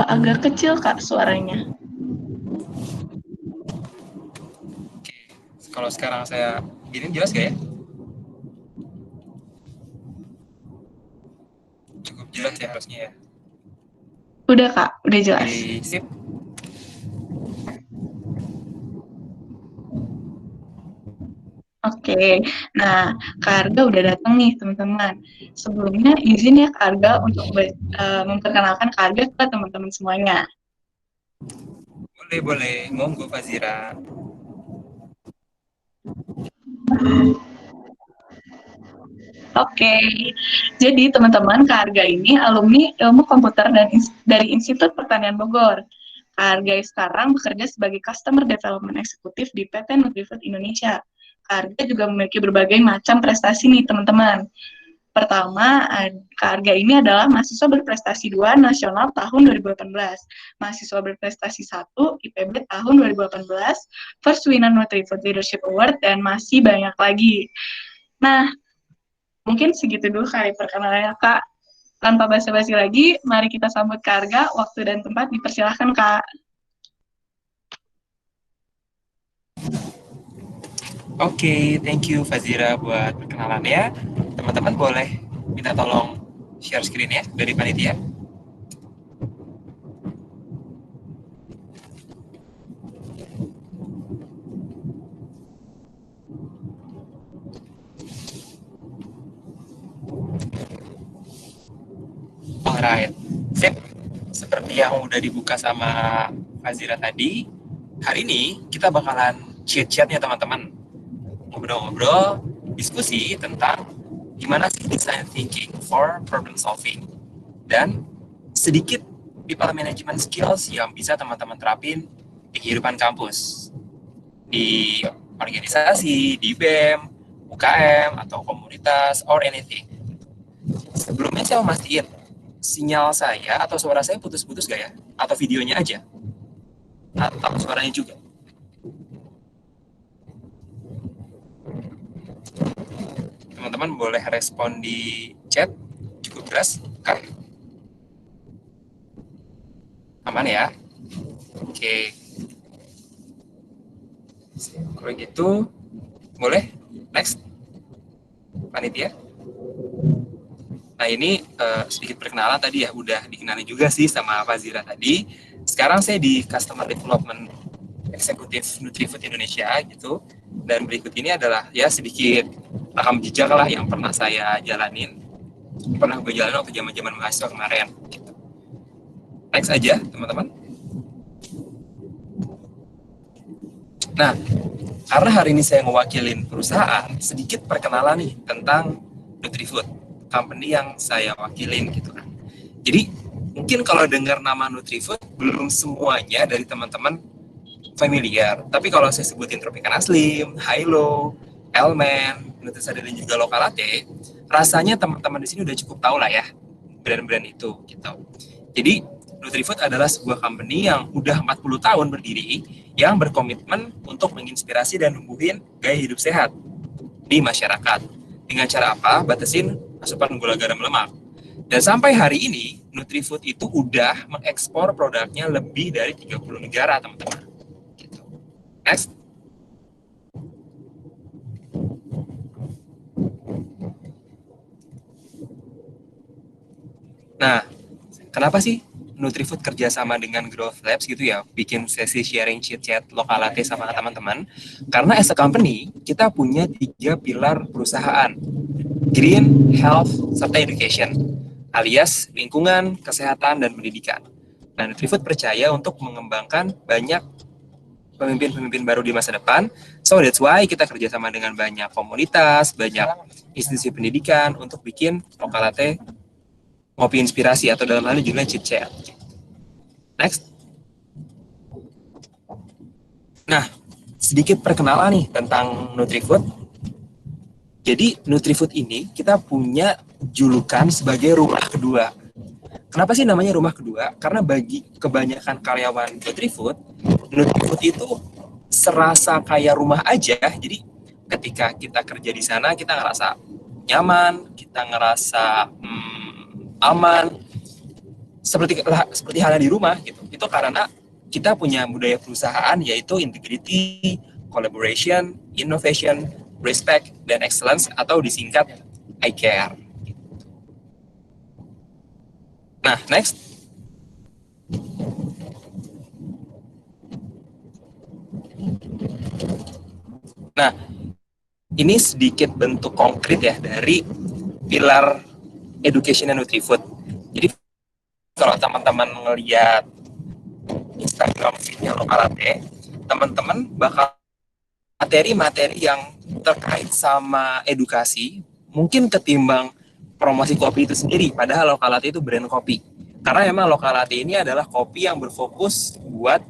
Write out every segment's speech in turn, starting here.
Agak kecil Kak suaranya. Oke, kalau sekarang saya gini jelas gak ya? Cukup jelas ya harusnya ya. Udah Kak, udah jelas. Oke, sip. Oke, nah Kak Arga udah datang nih teman-teman. Sebelumnya izin ya Kak Arga untuk memperkenalkan Kak Arga ke teman-teman semuanya. Boleh, boleh. Monggo Fazira. Oke, jadi teman-teman Kak Arga ini alumni Ilmu Komputer dan dari Institut Pertanian Bogor. Kak Arga sekarang bekerja sebagai Customer Development Eksekutif di PT Nutrifood Indonesia. Kak Arga juga memiliki berbagai macam prestasi nih teman-teman. Pertama, Kak Arga ini adalah mahasiswa berprestasi 2 nasional tahun 2018, mahasiswa berprestasi 1 IPB tahun 2018, First Winner Nutrifood Leadership Award, dan masih banyak lagi. Nah, mungkin segitu dulu kali perkenalannya Kak. Tanpa basa-basi lagi, mari kita sambut Kak Arga. Waktu dan tempat dipersilahkan Kak. Oke, thank you Fazira buat perkenalannya. Teman-teman boleh minta tolong share screen ya dari panitia. Alright, sip. Seperti yang udah dibuka sama Fazira tadi, hari ini kita bakalan chat-chat ya teman-teman. Ngobrol-ngobrol, diskusi tentang gimana sih design thinking for problem solving. Dan sedikit people management skills yang bisa teman-teman terapin di kehidupan kampus. Di organisasi, di BEM, UKM, atau komunitas, or anything. Sebelumnya saya mau mastiin, sinyal saya atau suara saya putus-putus gak ya? Atau videonya aja? Atau suaranya juga? Teman-teman boleh respon di chat. Cukup jelas kan? Aman ya? Oke. Kalau gitu, boleh? Next, panitia. Nah ini sedikit perkenalan tadi ya, udah dikenali juga sih sama Fazira tadi. Sekarang saya di Customer Development Eksekutif Nutrifood Indonesia gitu. Dan berikut ini adalah ya sedikit rekam jejak lah yang pernah saya jalanin, pernah gue jalanin waktu zaman-zaman mahasiswa kemarin. Gitu. Next aja teman-teman. Nah, karena hari ini saya mewakilin perusahaan, sedikit perkenalan nih tentang Nutrifood, company yang saya wakilin gitu kan. Jadi mungkin kalau dengar nama Nutrifood belum semuanya dari teman-teman familiar. Tapi kalau saya sebutin Tropicana Slim, Hilo, Elmen, Nutrisari dan juga Lokalate, rasanya teman-teman di sini udah cukup tahu lah ya brand-brand itu gitu. Jadi Nutrifood adalah sebuah company yang udah 40 tahun berdiri yang berkomitmen untuk menginspirasi dan numbuhin gaya hidup sehat di masyarakat. Dengan cara apa? Batasin asupan gula garam lemak. Dan sampai hari ini, Nutrifood itu udah mengekspor produknya lebih dari 30 negara, teman-teman. Gitu. Next. Nah, kenapa sih Nutrifood kerjasama dengan Growth Labs gitu ya, bikin sesi sharing chit-chat Lokalate sama teman-teman? Karena as a company, kita punya 3 pilar perusahaan. Green, Health, serta Education, alias lingkungan, kesehatan, dan pendidikan. Nah, Nutrifood percaya untuk mengembangkan banyak pemimpin-pemimpin baru di masa depan. So that's why kita kerjasama dengan banyak komunitas, banyak institusi pendidikan untuk bikin Lokalate ngopi inspirasi atau dalam hal ini judulnya chit chat. Next. Nah, sedikit perkenalan nih tentang Nutrifood. Jadi Nutrifood ini kita punya julukan sebagai rumah kedua. Kenapa sih namanya rumah kedua? Karena bagi kebanyakan karyawan Nutrifood itu serasa kayak rumah aja. Jadi ketika kita kerja di sana kita ngerasa nyaman, kita ngerasa aman, seperti halnya di rumah gitu. Itu karena kita punya budaya perusahaan yaitu integrity, collaboration, innovation, respect, dan excellence atau disingkat ICARE. Nah, next. Nah, ini sedikit bentuk konkret ya dari pilar education and Nutrifood. Jadi kalau teman-teman ngelihat Instagram feed-nya Lokalate, teman-teman bakal materi-materi yang terkait sama edukasi mungkin ketimbang promosi kopi itu sendiri, padahal Lokalate itu brand kopi. Karena memang Lokalate ini adalah kopi yang berfokus buat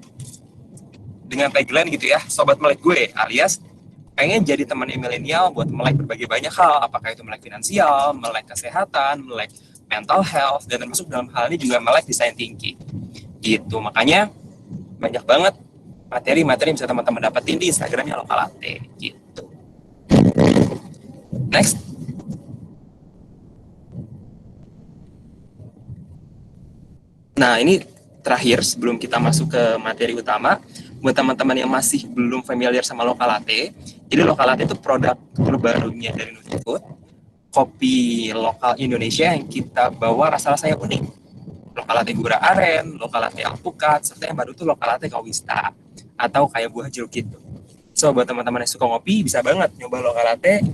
dengan tagline gitu ya, sobat melek gue, alias pengen jadi teman milenial buat melek berbagai banyak hal, apakah itu melek finansial, melek kesehatan, melek mental health, dan termasuk dalam hal ini juga melek design thinking. Gitu, makanya banyak banget materi-materi yang bisa teman-teman dapetin di Instagramnya Lokalate gitu. Next. Nah, ini terakhir sebelum kita masuk ke materi utama, buat teman-teman yang masih belum familiar sama Lokalate, jadi Lokalate itu produk terbarunya dari Nutrifood, kopi lokal Indonesia yang kita bawa rasa-rasa yang unik. Lokalate Gura Aren, Lokalate Alpukat, serta yang baru itu Lokalate Kawista atau kayak buah jeruk gitu. So buat teman-teman yang suka ngopi bisa banget nyoba Lokalate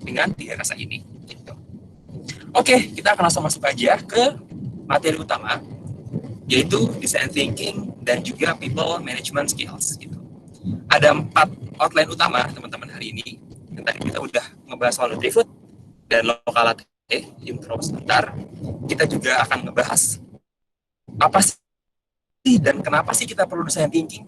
dengan 3 rasa ini. Gitu. Oke, kita akan langsung masuk aja ke materi utama, yaitu design thinking dan juga people management skills. Gitu. Ada 4 outline utama teman-teman hari ini. Yang tadi kita udah ngebahas soal Nutrifood dan Lokalate, intro sebentar. Kita juga akan ngebahas apa sih dan kenapa sih kita perlu design thinking.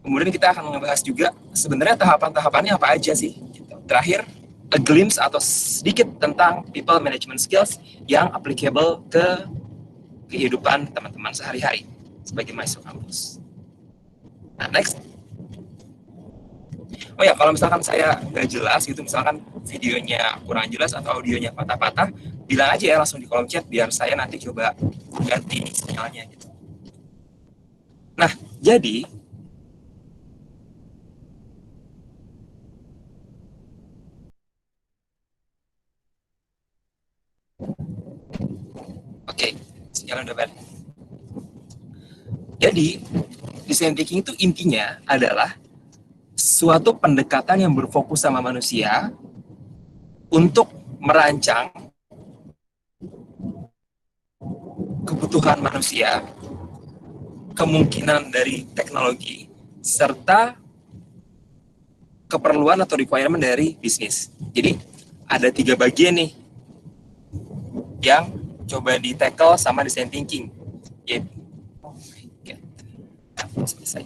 Kemudian kita akan ngebahas juga sebenarnya tahapan-tahapannya apa aja sih. Gitu. Terakhir, a glimpse atau sedikit tentang people management skills yang applicable ke kehidupan teman-teman sehari-hari sebagai mahasiswa kampus. Nah, next. Oh ya, kalau misalkan saya nggak jelas gitu, misalkan videonya kurang jelas atau audionya patah-patah, bilang aja ya langsung di kolom chat biar saya nanti coba ganti sinyalnya gitu. Nah, jadi oke, sinyalnya udah balik. Jadi, design thinking itu intinya adalah suatu pendekatan yang berfokus sama manusia untuk merancang kebutuhan manusia, kemungkinan dari teknologi, serta keperluan atau requirement dari bisnis. Jadi ada 3 bagian nih yang coba di-tackle sama design thinking. Yaitu, selesai.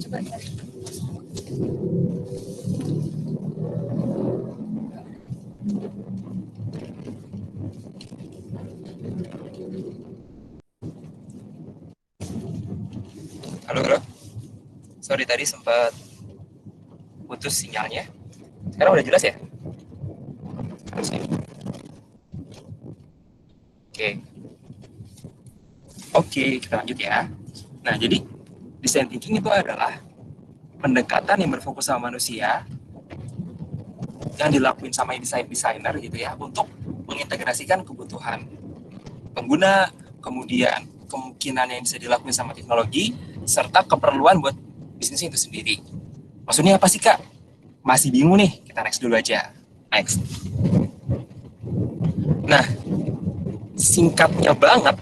Coba cari. Halo. Sorry tadi sempat putus sinyalnya. Sekarang udah jelas ya? Oke, kita lanjut ya. Nah, jadi design thinking itu adalah pendekatan yang berfokus sama manusia yang dilakuin sama desainer gitu ya untuk mengintegrasikan kebutuhan pengguna, kemudian kemungkinan yang bisa dilakuin sama teknologi, serta keperluan buat bisnisnya itu sendiri. Maksudnya apa sih, Kak? Masih bingung nih? Kita next dulu aja. Next. Nah, singkatnya banget,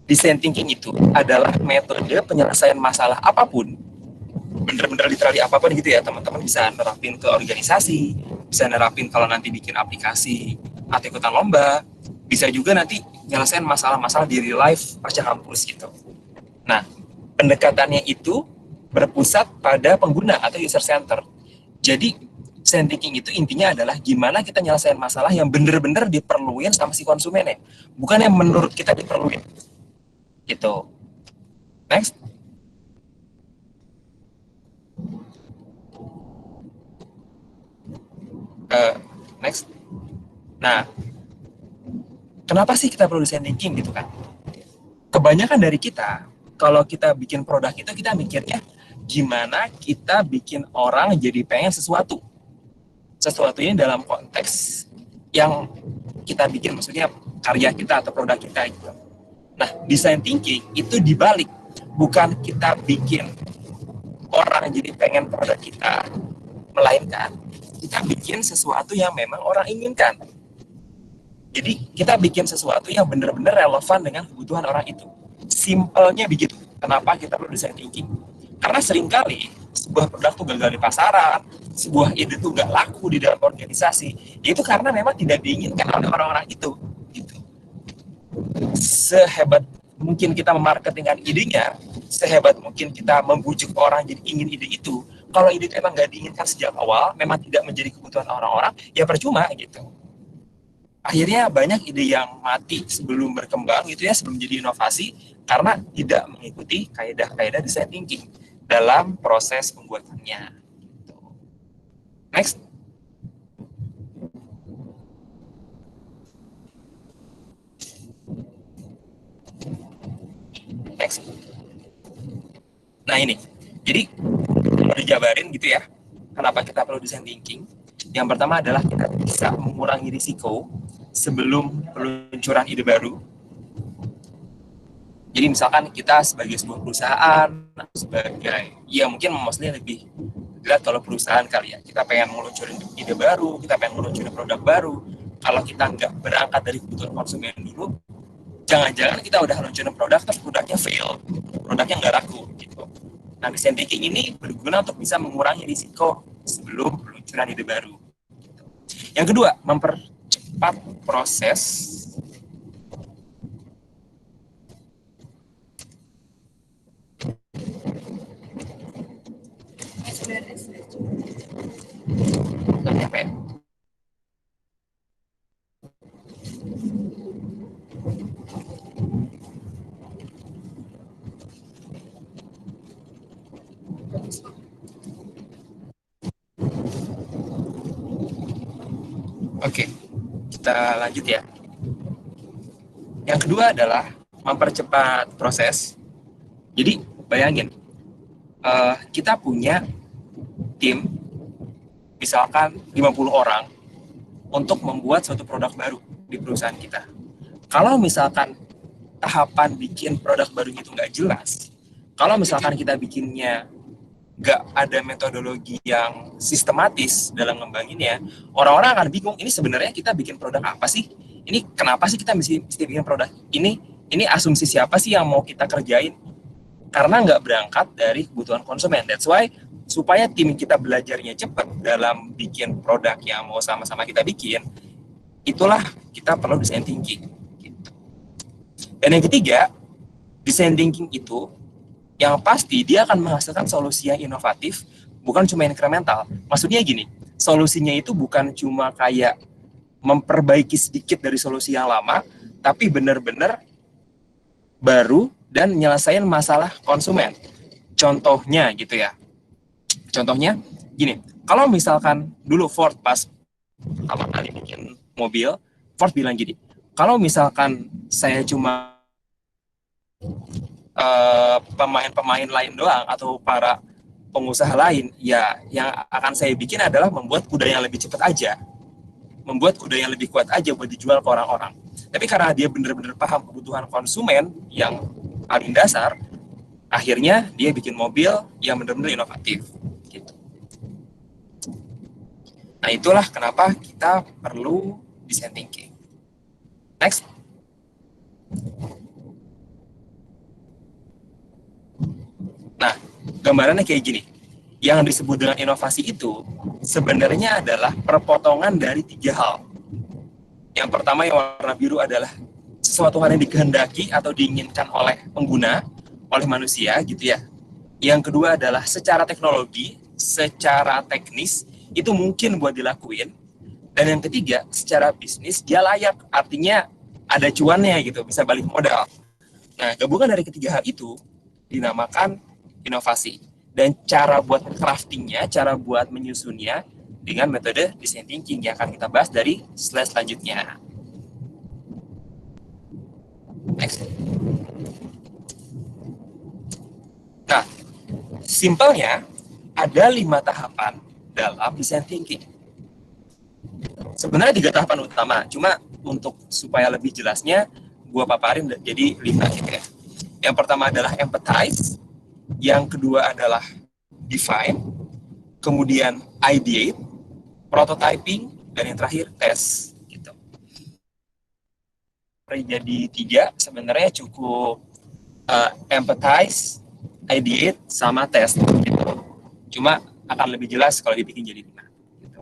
design thinking itu adalah metode penyelesaian masalah apapun, bener-bener literally apapun gitu ya, teman-teman bisa nerapin ke organisasi, bisa nerapin kalau nanti bikin aplikasi atau ikutan lomba, bisa juga nanti nyelesain masalah-masalah di real life pasca kampus gitu. Nah, pendekatannya itu berpusat pada pengguna atau user center. Jadi Design thinking itu intinya adalah gimana kita nyelesain masalah yang bener-bener diperluin sama si konsumennya, bukan yang menurut kita diperluin. Gitu. Next. Next. Nah, kenapa sih kita perlu design thinking gitu kan? Kebanyakan dari kita, kalau kita bikin produk itu kita mikirnya gimana kita bikin orang jadi pengen sesuatu. Sesuatu ini dalam konteks yang kita bikin, maksudnya karya kita atau produk kita gitu. Nah, design thinking itu dibalik, bukan kita bikin orang jadi pengen produk kita, melainkan kita bikin sesuatu yang memang orang inginkan. Jadi kita bikin sesuatu yang benar-benar relevan dengan kebutuhan orang itu. Simpelnya begitu. Kenapa kita perlu design thinking? Karena seringkali sebuah produk tuh gagal di pasaran, sebuah ide tuh nggak laku di dalam organisasi. Itu karena memang tidak diinginkan oleh orang-orang itu. Gitu. Sehebat mungkin kita memarketingkan idenya, sehebat mungkin kita membujuk orang jadi ingin ide itu, kalau ide itu emang nggak diinginkan sejak awal, memang tidak menjadi kebutuhan orang-orang, ya percuma gitu. Akhirnya banyak ide yang mati sebelum berkembang gitu ya, sebelum jadi inovasi, karena tidak mengikuti kaidah-kaidah design thinking dalam proses pembuatannya. Next. Next. Nah ini, jadi kalau dijabarin gitu ya, kenapa kita perlu design thinking? Yang pertama adalah kita bisa mengurangi risiko sebelum peluncuran ide baru. Jadi misalkan kita sebagai sebuah perusahaan, sebagai, ya mungkin mostly lebih berat kalau perusahaan kali ya, kita pengen meluncurin ide baru, kita pengen meluncurin produk baru, kalau kita nggak berangkat dari kebutuhan konsumen dulu, jangan-jangan kita udah luncurin produk, terus produknya fail, produknya nggak laku, gitu. Nah, design thinking ini berguna untuk bisa mengurangi risiko sebelum peluncuran ide baru. Yang kedua, mempercepat proses Oke, kita lanjut ya. Yang kedua adalah mempercepat proses. Jadi bayangin, kita punya tim, misalkan 50 orang, untuk membuat suatu produk baru di perusahaan kita. Kalau misalkan tahapan bikin produk baru itu nggak jelas, kalau misalkan kita bikinnya nggak ada metodologi yang sistematis dalam ngembanginnya, orang-orang akan bingung, ini sebenarnya kita bikin produk apa sih? Ini kenapa sih kita mesti bikin produk ini? Ini asumsi siapa sih yang mau kita kerjain? Karena nggak berangkat dari kebutuhan konsumen. That's why supaya tim kita belajarnya cepat dalam bikin produk yang mau sama-sama kita bikin, itulah kita perlu design thinking. Gitu. Dan yang ketiga, design thinking itu yang pasti dia akan menghasilkan solusi yang inovatif, bukan cuma incremental. Maksudnya gini, solusinya itu bukan cuma kayak memperbaiki sedikit dari solusi yang lama, tapi benar-benar baru dan nyelesain masalah konsumen. Contohnya gitu ya. Contohnya gini, kalau misalkan dulu Ford pas pertama kali bikin mobil, Ford bilang gini, kalau misalkan saya cuma pemain-pemain lain doang atau para pengusaha lain, ya yang akan saya bikin adalah membuat kuda yang lebih cepat aja, membuat kuda yang lebih kuat aja buat dijual ke orang-orang. Tapi karena dia benar-benar paham kebutuhan konsumen yang paling dasar, akhirnya dia bikin mobil yang benar-benar inovatif. Gitu. Nah itulah kenapa kita perlu design thinking. Next. Nah, gambarannya kayak gini. Yang disebut dengan inovasi itu sebenarnya adalah perpotongan dari 3 hal. Yang pertama yang warna biru adalah sesuatu hal yang dikehendaki atau diinginkan oleh pengguna, oleh manusia gitu ya. Yang kedua adalah secara teknologi, secara teknis, itu mungkin buat dilakuin. Dan yang ketiga, secara bisnis dia layak, artinya ada cuannya gitu, bisa balik modal. Nah, gabungan dari ketiga hal itu dinamakan inovasi. Dan cara buat craftingnya, cara buat menyusunnya dengan metode design thinking yang akan kita bahas dari slide selanjutnya. Next. Nah, simpelnya ada 5 tahapan dalam design thinking. Sebenarnya 3 tahapan utama, cuma untuk supaya lebih jelasnya, gua paparin jadi 5 gitu ya. Yang pertama adalah empathize, yang kedua adalah define, kemudian ideate, prototyping, dan yang terakhir test. Gitu. Jadi 3 sebenarnya cukup empathize, ideate, sama test. Gitu. Cuma akan lebih jelas kalau dibikin jadi 5. Gitu.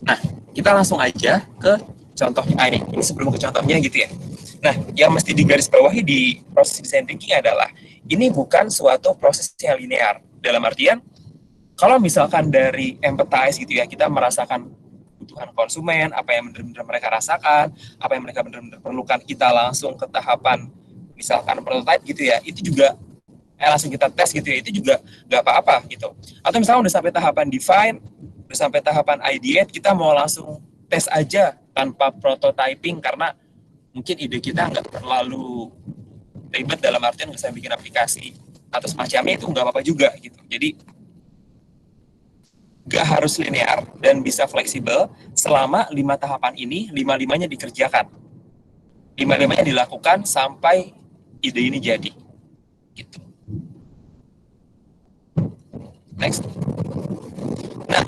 Nah, kita langsung aja ke contohnya. Ini sebelum ke contohnya gitu ya. Nah, yang mesti digarisbawahi di proses design thinking adalah ini bukan suatu proses yang linear. Dalam artian, kalau misalkan dari empathize gitu ya, kita merasakan kebutuhan konsumen, apa yang benar-benar mereka rasakan, apa yang mereka benar-benar perlukan, kita langsung ke tahapan misalkan prototype gitu ya, itu juga langsung kita tes gitu ya, itu juga nggak apa-apa gitu. Atau misalnya udah sampai tahapan define, udah sampai tahapan ideate, kita mau langsung tes aja tanpa prototyping karena mungkin ide kita nggak terlalu ribet dalam artian nggak saya bikin aplikasi atau semacamnya, itu nggak apa-apa juga gitu. Jadi nggak harus linear dan bisa fleksibel selama 5 tahapan ini 5-5-nya dikerjakan, 5-5-nya dilakukan sampai ide ini jadi gitu. Next. Nah,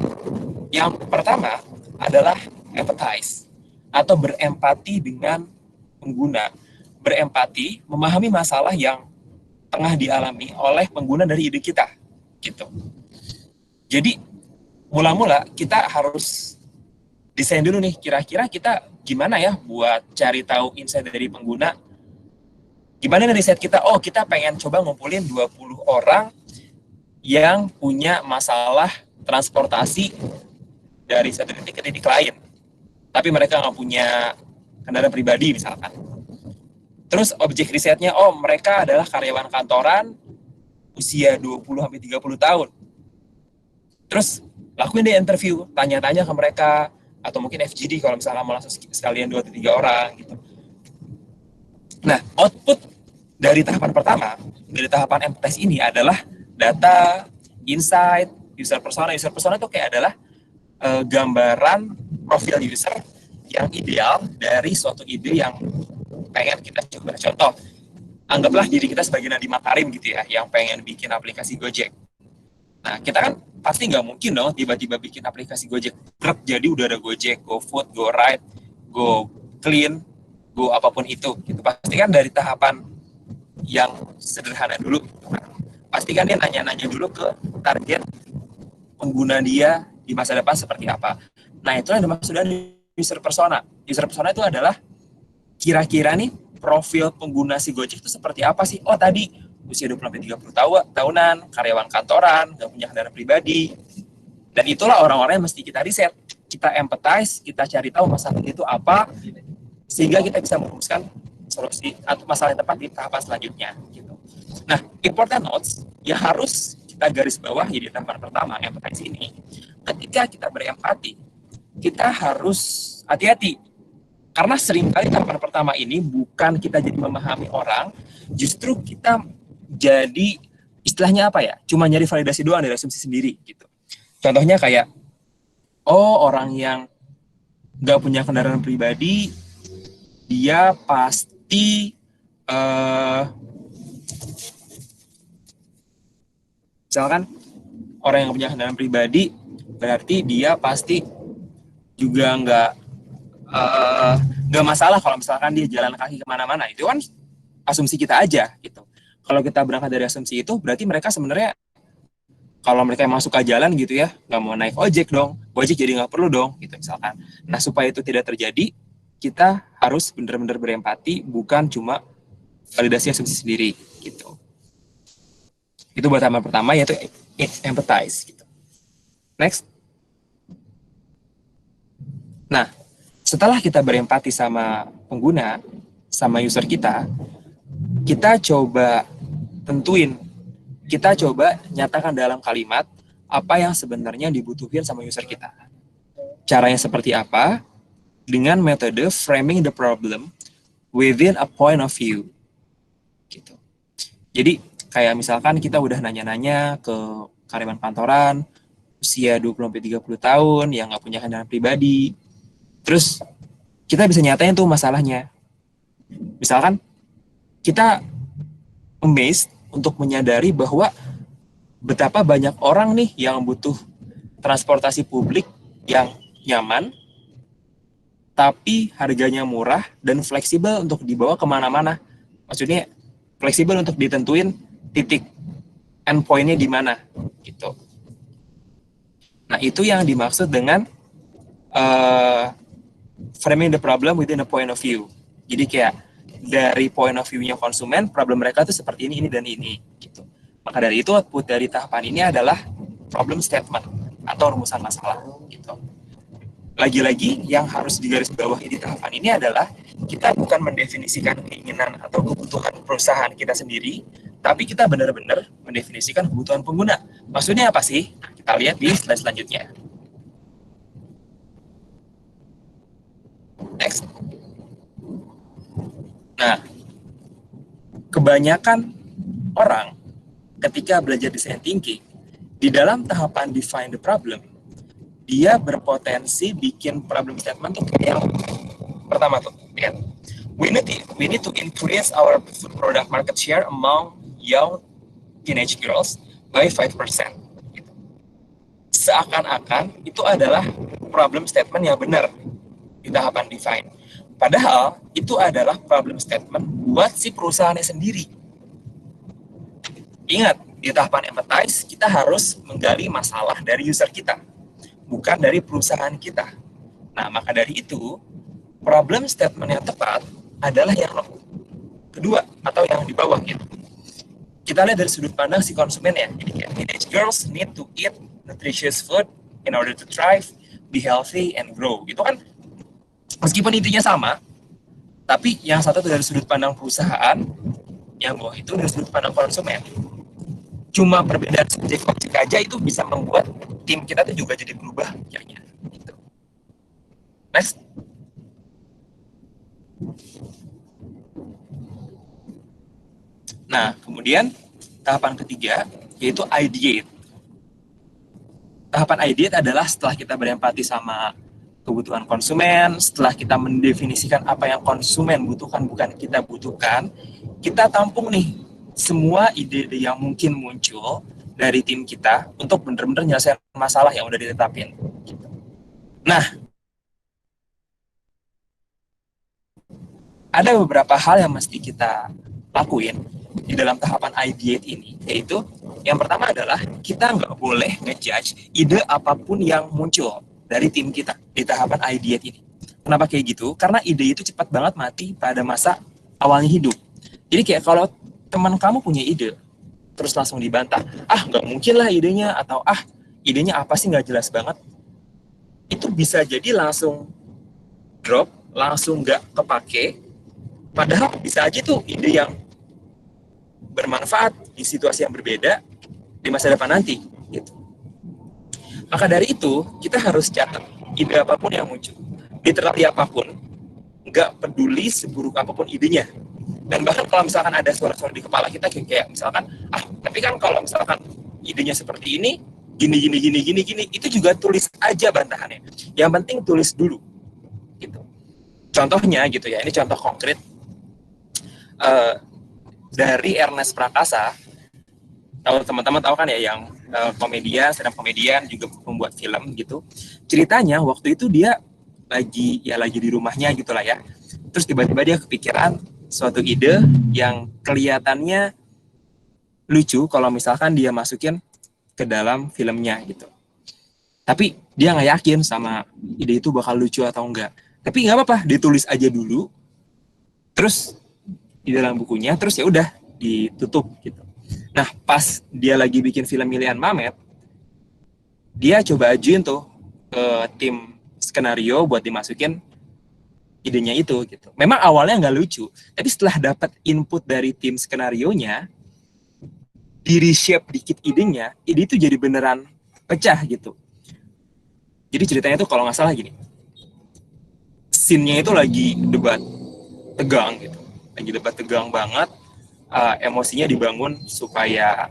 yang pertama adalah empathize atau berempati dengan pengguna. Berempati, memahami masalah yang tengah dialami oleh pengguna dari ide kita gitu. Jadi mula-mula kita harus desain dulu nih, kira-kira kita gimana ya buat cari tahu insight dari pengguna. Gimana nih riset kita? Oh, kita pengen coba ngumpulin 20 orang yang punya masalah transportasi dari satu titik ke titik lain. Tapi mereka nggak punya kendaraan pribadi misalkan. Terus objek risetnya, oh mereka adalah karyawan kantoran usia 20-30 tahun. Terus lakuin deh interview, tanya-tanya ke mereka, atau mungkin FGD kalau misalnya mau langsung sekalian 2-3 orang gitu. Nah, output dari tahapan pertama, dari tahapan empathize ini adalah data, insight, user persona. User persona itu kayak adalah gambaran profil user yang ideal dari suatu ide yang pengen kita coba. Contoh, anggaplah diri kita sebagai Nadiem Makarim gitu ya, yang pengen bikin aplikasi Gojek. Nah, kita kan pasti nggak mungkin dong tiba-tiba bikin aplikasi Gojek. Jadi udah ada Gojek, GoFood, GoRide, GoClean, Go apapun itu. Gitu. Pasti kan dari tahapan yang sederhana dulu. Pasti kan dia nanya-nanya dulu ke target pengguna dia di masa depan seperti apa. Nah, itulah yang dimaksud dari user persona. User persona itu adalah kira-kira nih profil pengguna si Gojek itu seperti apa sih? Oh, tadi usia 20-30 tahunan, karyawan kantoran, nggak punya kendaraan pribadi. Dan itulah orang-orang yang mesti kita riset. Kita empathize, kita cari tahu masalah itu apa, sehingga kita bisa merumuskan solusi atau masalah yang tepat di tahapan selanjutnya. Gitu. Nah, important notes yang harus kita garis bawah di tahapan pertama, empathize ini. Ketika kita berempati, kita harus hati-hati. Karena seringkali tahapan pertama ini bukan kita jadi memahami orang, justru kita jadi istilahnya apa ya? Cuma nyari validasi doang dari asumsi sendiri gitu. Contohnya kayak, oh orang yang nggak punya kendaraan pribadi, dia pasti misalkan orang yang punya kendaraan pribadi berarti dia pasti juga nggak masalah kalau misalkan dia jalan kaki kemana-mana. Itu kan asumsi kita aja gitu. Kalau kita berangkat dari asumsi itu, berarti mereka sebenarnya kalau mereka emang suka jalan gitu ya, nggak mau naik ojek dong, ojek jadi nggak perlu dong gitu misalkan. Nah, supaya itu tidak terjadi, kita harus benar-benar berempati, bukan cuma validasi asumsi sendiri gitu. Itu buat tahapan pertama, yaitu empathize gitu. Next. Nah, setelah kita berempati sama pengguna, sama user kita coba tentuin, kita coba nyatakan dalam kalimat apa yang sebenarnya dibutuhin sama user kita. Caranya seperti apa? Dengan metode framing the problem within a point of view. Gitu. Jadi kayak misalkan kita udah nanya-nanya ke karyawan kantoran, usia 20-30 tahun, yang nggak punya kendaraan pribadi. Terus kita bisa nyatain tuh masalahnya. Misalkan kita amazed untuk menyadari bahwa betapa banyak orang nih yang butuh transportasi publik yang nyaman, tapi harganya murah dan fleksibel untuk dibawa kemana-mana. Maksudnya fleksibel untuk ditentuin titik endpoint-nya di mana, gitu. Nah, itu yang dimaksud dengan framing the problem within a point of view. Jadi kayak dari point of view-nya konsumen, problem mereka tuh seperti ini, dan ini, gitu. Maka dari itu, output dari tahapan ini adalah problem statement atau rumusan masalah, gitu. Lagi-lagi yang harus digarisbawahi di tahapan ini adalah kita bukan mendefinisikan keinginan atau kebutuhan perusahaan kita sendiri, tapi kita benar-benar mendefinisikan kebutuhan pengguna. Maksudnya apa sih? Kita lihat di slide selanjutnya. Next. Nah, kebanyakan orang ketika belajar design thinking, di dalam tahapan define the problem, dia berpotensi bikin problem statement tuh kayak yang pertama tuh, lihat. We need to increase our product market share among young teenage girls by 5%. Gitu. Seakan-akan itu adalah problem statement yang benar di tahapan define. Padahal itu adalah problem statement buat si perusahaannya sendiri. Ingat, di tahapan empathize kita harus menggali masalah dari user kita, bukan dari perusahaan kita. Nah, maka dari itu, problem statement yang tepat adalah yang kedua atau yang di bawah gitu. Kita lihat dari sudut pandang si konsumen ya. Jadi teenage girls need to eat nutritious food in order to thrive, be healthy, and grow. Gitu kan, meskipun intinya sama, tapi yang satu dari sudut pandang perusahaan, yang bawah itu dari sudut pandang konsumen. Cuma perbedaan subjek-objek aja itu bisa membuat tim kita tuh juga jadi berubah kayaknya. Gitu. Next. Nah, kemudian tahapan ketiga yaitu ideate. Tahapan ideate adalah setelah kita berempati sama kebutuhan konsumen, setelah kita mendefinisikan apa yang konsumen butuhkan bukan kita butuhkan, kita tampung nih semua ide-ide yang mungkin muncul dari tim kita untuk benar-benar menyelesaikan masalah yang udah ditetapin. Nah, ada beberapa hal yang mesti kita lakuin di dalam tahapan ideate ini, yaitu yang pertama adalah kita nggak boleh ngejudge ide apapun yang muncul dari tim kita di tahapan ideate ini. Kenapa kayak gitu? Karena ide itu cepat banget mati pada masa awalnya hidup. Jadi kayak kalau teman kamu punya ide, terus langsung dibantah, nggak mungkin lah idenya, atau idenya apa sih, nggak jelas banget, itu bisa jadi langsung drop, langsung nggak kepake, padahal bisa aja tuh ide yang bermanfaat di situasi yang berbeda di masa depan nanti. Gitu. Maka dari itu, kita harus catat ide apapun yang muncul, literally apapun, nggak peduli seburuk apapun idenya. Dan bahkan kalau misalkan ada suara-suara di kepala kita kayak misalkan, tapi kan kalau misalkan idenya seperti ini, gini, itu juga tulis aja bantahannya. Yang penting tulis dulu. Gitu. Contohnya gitu ya, ini contoh konkret dari Ernest Prakasa. Teman-teman tahu kan ya, yang komedian, stand up komedian, juga membuat film gitu. Ceritanya waktu itu dia lagi di rumahnya gitulah ya. Terus tiba-tiba dia kepikiran suatu ide yang kelihatannya lucu kalau misalkan dia masukin ke dalam filmnya gitu. Tapi dia nggak yakin sama ide itu bakal lucu atau enggak. Tapi nggak apa-apa, ditulis aja dulu. Terus di dalam bukunya, terus ya udah ditutup gitu. Nah, pas dia lagi bikin film Milian Mamet, dia coba ajuin tuh ke tim skenario buat dimasukin idenya itu gitu. Memang awalnya nggak lucu, tapi setelah dapat input dari tim skenarionya, di reshape dikit idenya, ide itu jadi beneran pecah gitu. Jadi ceritanya tuh kalau nggak salah gini, scene-nya itu lagi debat tegang gitu, lagi debat tegang banget, emosinya dibangun supaya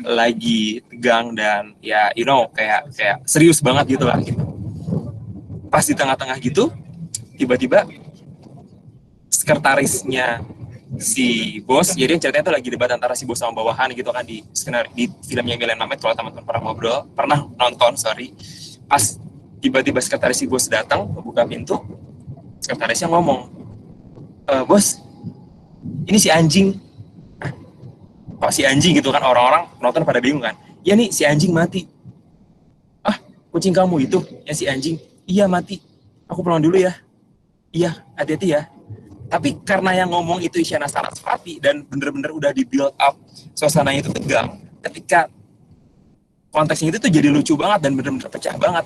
lagi tegang dan ya kayak serius banget gitu lah gitu. Pas di tengah-tengah gitu, tiba-tiba sekretarisnya si bos, jadi ceritanya itu lagi debat antara si bos sama bawahan gitu kan di filmnya Milan Mamet, kalau teman-teman pernah nonton, pas tiba-tiba sekretaris si bos datang membuka pintu, sekretarisnya ngomong, bos, ini si anjing. Kok si anjing gitu kan, orang-orang penonton pada bingung kan, ya nih si anjing mati. Kucing kamu itu ya si anjing, iya mati, aku pulang dulu ya, iya hati-hati ya. Tapi karena yang ngomong itu Isyana Sarasvati dan bener-bener udah di build up suasananya itu tegang, ketika konteksnya itu tuh jadi lucu banget dan bener-bener pecah banget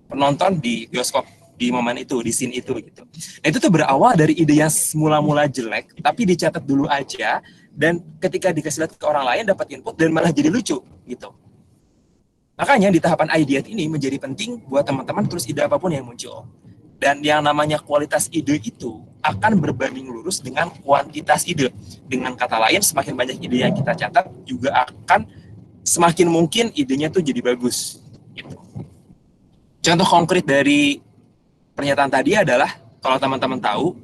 penonton di bioskop di momen itu, di scene itu gitu. Nah itu tuh berawal dari ide yang semula-mula jelek, tapi dicatat dulu aja, dan ketika dikasih lihat ke orang lain dapat input dan malah jadi lucu gitu. Makanya di tahapan ideat ini menjadi penting buat teman-teman tulis ide apapun yang muncul. Dan yang namanya kualitas ide itu akan berbanding lurus dengan kuantitas ide. Dengan kata lain, semakin banyak ide yang kita catat juga akan semakin mungkin idenya tuh jadi bagus gitu. Contoh konkret dari pernyataan tadi adalah, kalau teman-teman tahu,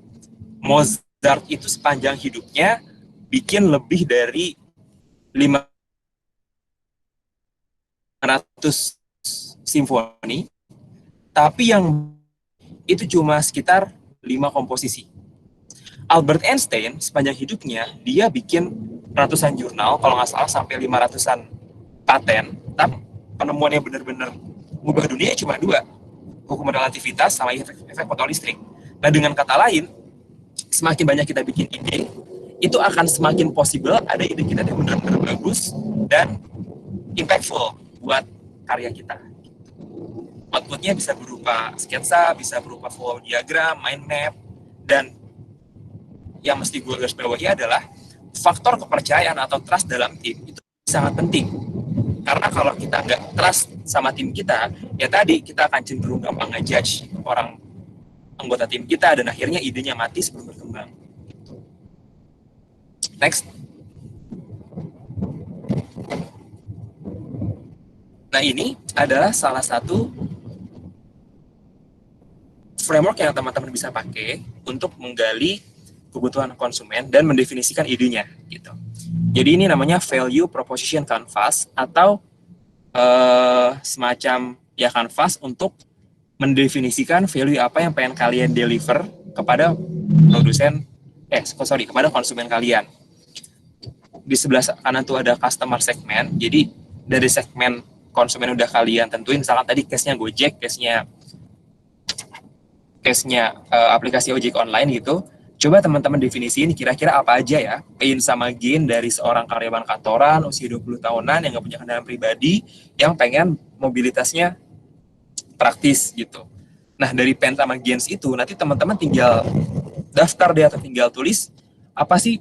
Mozart itu sepanjang hidupnya bikin lebih dari 500 simfoni, tapi yang itu cuma sekitar 5 komposisi. Albert Einstein sepanjang hidupnya, dia bikin ratusan jurnal, kalau nggak salah sampai 500-an paten, tapi penemuan yang benar-benar mengubah dunia cuma 2, hukum relativitas sama efek fotolistrik. Nah dengan kata lain, semakin banyak kita bikin ide, itu akan semakin possible ada ide kita yang benar-benar bagus dan impactful buat karya kita. Outputnya bisa berupa sketsa, bisa berupa flow diagram, mind map, dan yang mesti gue garis bawahi adalah faktor kepercayaan atau trust dalam tim itu sangat penting. Karena kalau kita nggak trust sama tim kita, ya tadi kita akan cenderung gampang ngejudge orang anggota tim kita dan akhirnya idenya mati sebelum berkembang. Next. Nah ini adalah salah satu framework yang teman-teman bisa pakai untuk menggali kebutuhan konsumen dan mendefinisikan idenya gitu. Jadi ini namanya value proposition canvas atau semacam ya canvas untuk mendefinisikan value apa yang pengen kalian deliver kepada kepada konsumen kalian. Di sebelah kanan tuh ada customer segment. Jadi dari segmen konsumen udah kalian tentuin, misalkan tadi case-nya Gojek, case-nya aplikasi ojek online gitu. Coba teman-teman definisiin kira-kira apa aja ya pain sama gain dari seorang karyawan kantoran usia 20 tahunan yang nggak punya kendaraan pribadi yang pengen mobilitasnya praktis gitu. Nah dari pain sama gains itu nanti teman-teman tinggal daftar deh atau tinggal tulis apa sih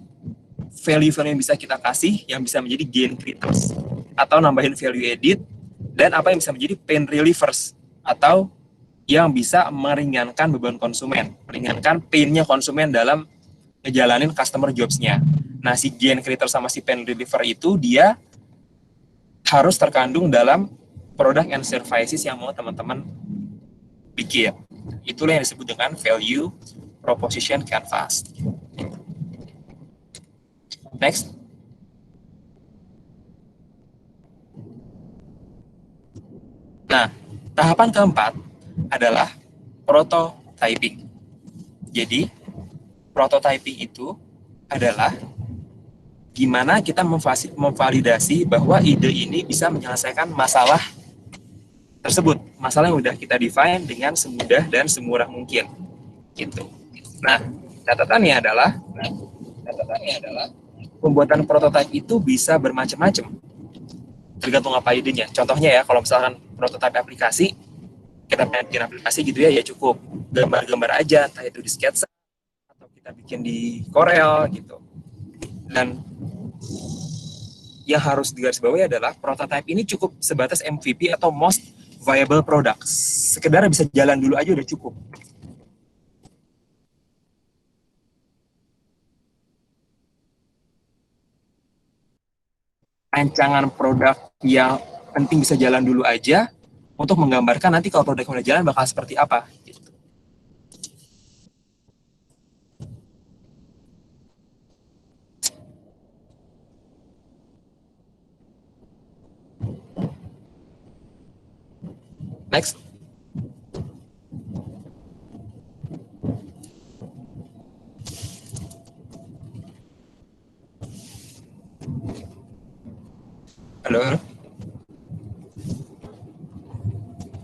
value-value yang bisa kita kasih yang bisa menjadi gain creators atau nambahin value edit, dan apa yang bisa menjadi pain relievers atau yang bisa meringankan beban konsumen, meringankan pain-nya konsumen dalam ngejalanin customer jobs-nya. Nah, si gain creator sama si pain reliever itu dia harus terkandung dalam product and services yang mau teman-teman bikin. Itulah yang disebut dengan value proposition canvas. Next. Nah, tahapan keempat adalah prototyping. Jadi, prototyping itu adalah gimana kita memvalidasi bahwa ide ini bisa menyelesaikan masalah tersebut. Masalah yang udah kita define dengan semudah dan semurah mungkin. Gitu. Nah, catatannya adalah pembuatan prototipe itu bisa bermacam-macam. Tergantung apa idenya. Contohnya ya, kalau misalkan prototipe aplikasi, kita pengen bikin aplikasi gitu ya, ya cukup gambar-gambar aja, entah itu di sketsa atau kita bikin di Corel gitu. Dan yang harus digarisbawahi adalah prototype ini cukup sebatas MVP atau most viable products. Sekedar bisa jalan dulu aja udah cukup. Rancangan produk yang penting bisa jalan dulu aja untuk menggambarkan nanti kalau produknya udah jalan bakal seperti apa. Next. Halo, halo.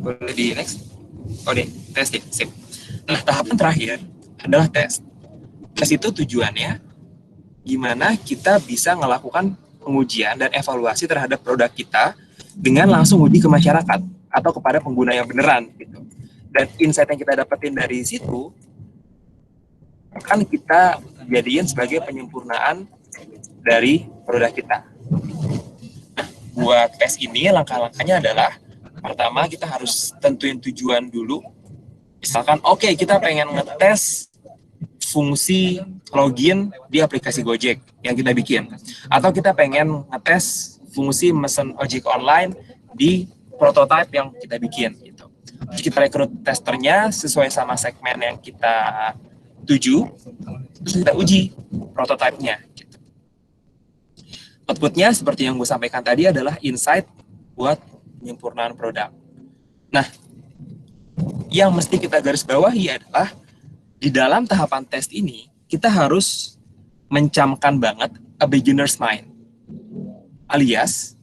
Boleh di next? Oh nih, tes nih, sip. Nah, tahapan terakhir adalah tes. Tes itu tujuannya gimana kita bisa melakukan pengujian dan evaluasi terhadap produk kita dengan langsung uji ke masyarakat atau kepada pengguna yang beneran gitu. Dan insight yang kita dapetin dari situ akan kita jadiin sebagai penyempurnaan dari produk kita. Buat tes ini langkah-langkahnya adalah pertama kita harus tentuin tujuan dulu. Misalkan oke, kita pengen ngetes fungsi login di aplikasi Gojek yang kita bikin, atau kita pengen ngetes fungsi mesen ojek online di prototype yang kita bikin gitu. Jadi kita rekrut testernya sesuai sama segmen yang kita tuju, terus kita uji prototipenya gitu. Outputnya seperti yang gue sampaikan tadi adalah insight buat penyempurnaan produk. Nah, yang mesti kita garis bawahi adalah di dalam tahapan tes ini, kita harus mencamkan banget a beginner's mind. Alias,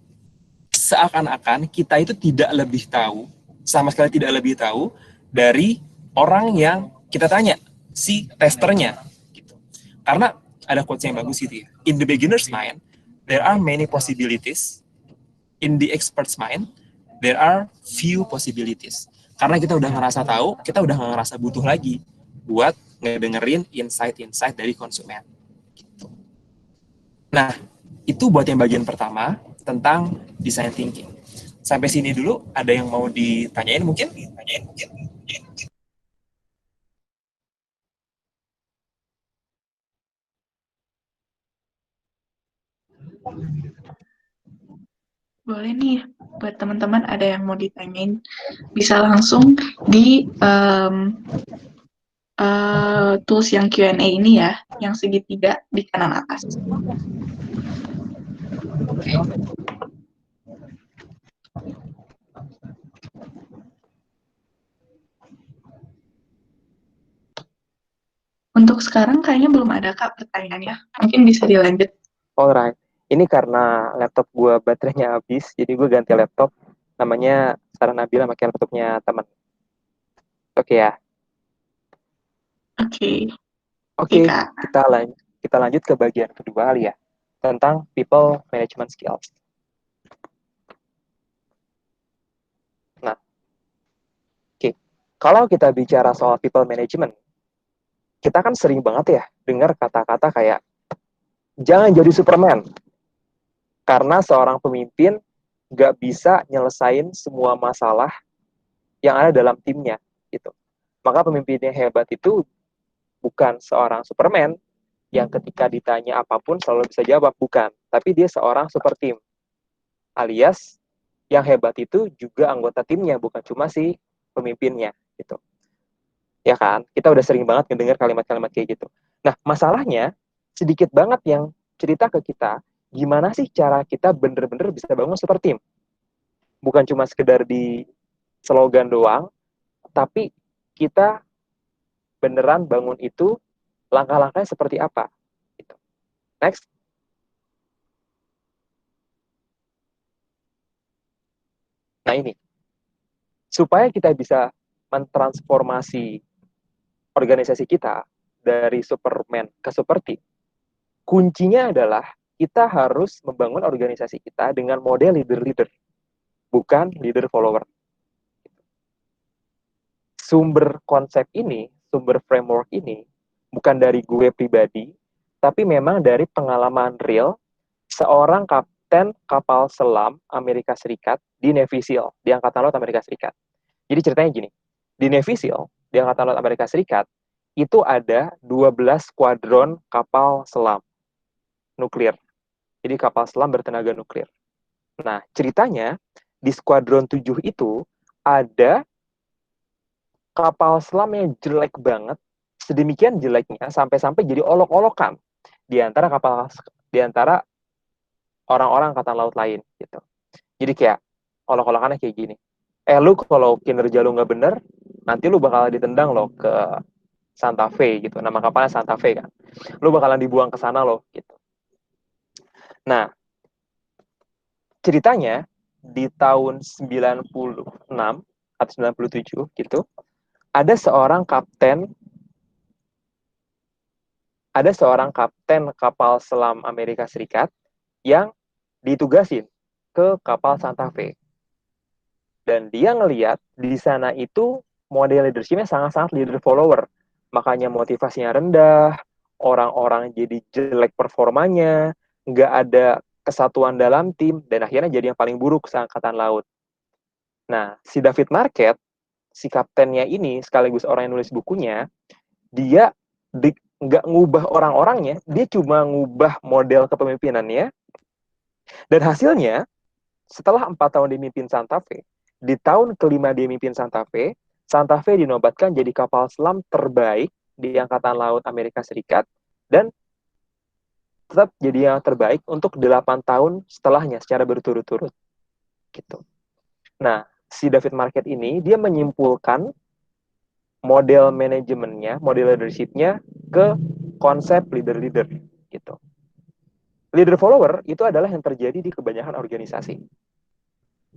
seakan-akan kita itu tidak lebih tahu, sama sekali tidak lebih tahu, dari orang yang kita tanya, si testernya. Gitu. Karena ada quotes yang bagus gitu ya. In the beginner's mind, there are many possibilities. In the expert's mind, there are few possibilities. Karena kita udah ngerasa tahu, kita udah nggak ngerasa butuh lagi buat ngedengerin insight-insight dari konsumen. Gitu. Nah, itu buat yang bagian pertama tentang design thinking. Sampai sini dulu, ada yang mau ditanyain mungkin? Boleh nih, buat teman-teman ada yang mau ditanyain, bisa langsung di tools yang Q&A ini ya, yang segitiga di kanan atas. Oke. Untuk sekarang kayaknya belum ada Kak pertanyaannya. Mungkin bisa dilanjut. Alright. Ini karena laptop gue baterainya habis, jadi gue ganti laptop. Namanya Sarah Nabila pakai laptopnya teman. Oke ya. Oke. Oke, Kak. kita lanjut ke bagian kedua kali ya. Tentang people management skills. Nah, oke. Kalau kita bicara soal people management, kita kan sering banget ya dengar kata-kata kayak jangan jadi Superman. Karena seorang pemimpin nggak bisa nyelesain semua masalah yang ada dalam timnya gitu. Maka pemimpin yang hebat itu bukan seorang Superman yang ketika ditanya apapun selalu bisa jawab, bukan. Tapi dia seorang super team. Alias yang hebat itu juga anggota timnya, bukan cuma si pemimpinnya gitu. Ya kan? Kita udah sering banget mendengar kalimat-kalimat kayak gitu. Nah, masalahnya sedikit banget yang cerita ke kita gimana sih cara kita bener-bener bisa bangun super team. Bukan cuma sekedar di slogan doang, tapi kita beneran bangun itu langkah-langkahnya seperti apa. Gitu. Next. Nah ini, supaya kita bisa mentransformasi organisasi kita dari Superman ke super team, kuncinya adalah kita harus membangun organisasi kita dengan model leader-leader, bukan leader follower. sumber konsep ini, sumber framework ini, bukan dari gue pribadi, tapi memang dari pengalaman real seorang kapten kapal selam Amerika Serikat di Navy SEAL, di Angkatan Laut Amerika Serikat. Jadi ceritanya gini, di Navy SEAL, di Angkatan Laut Amerika Serikat, itu ada 12 skuadron kapal selam nuklir. Jadi kapal selam bertenaga nuklir. Nah, ceritanya di skuadron 7 itu ada kapal selam yang jelek banget, sedemikian jeleknya sampai-sampai jadi olok-olokan di antara orang-orang angkatan laut lain gitu. Jadi kayak olok-olokannya kayak gini. Lu kalau kinerja lu nggak bener, nanti lu bakal ditendang lo ke Santa Fe gitu. Nama kapalnya Santa Fe kan. Lu bakalan dibuang ke sana lo gitu. Nah, ceritanya di tahun 96 atau 97 gitu, ada seorang kapten kapal selam Amerika Serikat yang ditugasin ke kapal Santa Fe. Dan dia ngeliat di sana itu model leadership-nya sangat-sangat leader follower. Makanya motivasinya rendah, orang-orang jadi jelek performanya, nggak ada kesatuan dalam tim, dan akhirnya jadi yang paling buruk seangkatan laut. Nah, si David Marquette, si kaptennya ini, sekaligus orang yang nulis bukunya, dia nggak ngubah orang-orangnya, dia cuma ngubah model kepemimpinannya, dan hasilnya, setelah 4 tahun dimimpin Santa Fe, di tahun kelima dia mimpin Santa Fe dinobatkan jadi kapal selam terbaik di Angkatan Laut Amerika Serikat, dan tetap jadi yang terbaik untuk 8 tahun setelahnya secara berturut-turut. Gitu. Nah, si David Marquette ini, dia menyimpulkan model manajemennya, model leadership-nya ke konsep leader-leader. Gitu. Leader follower itu adalah yang terjadi di kebanyakan organisasi.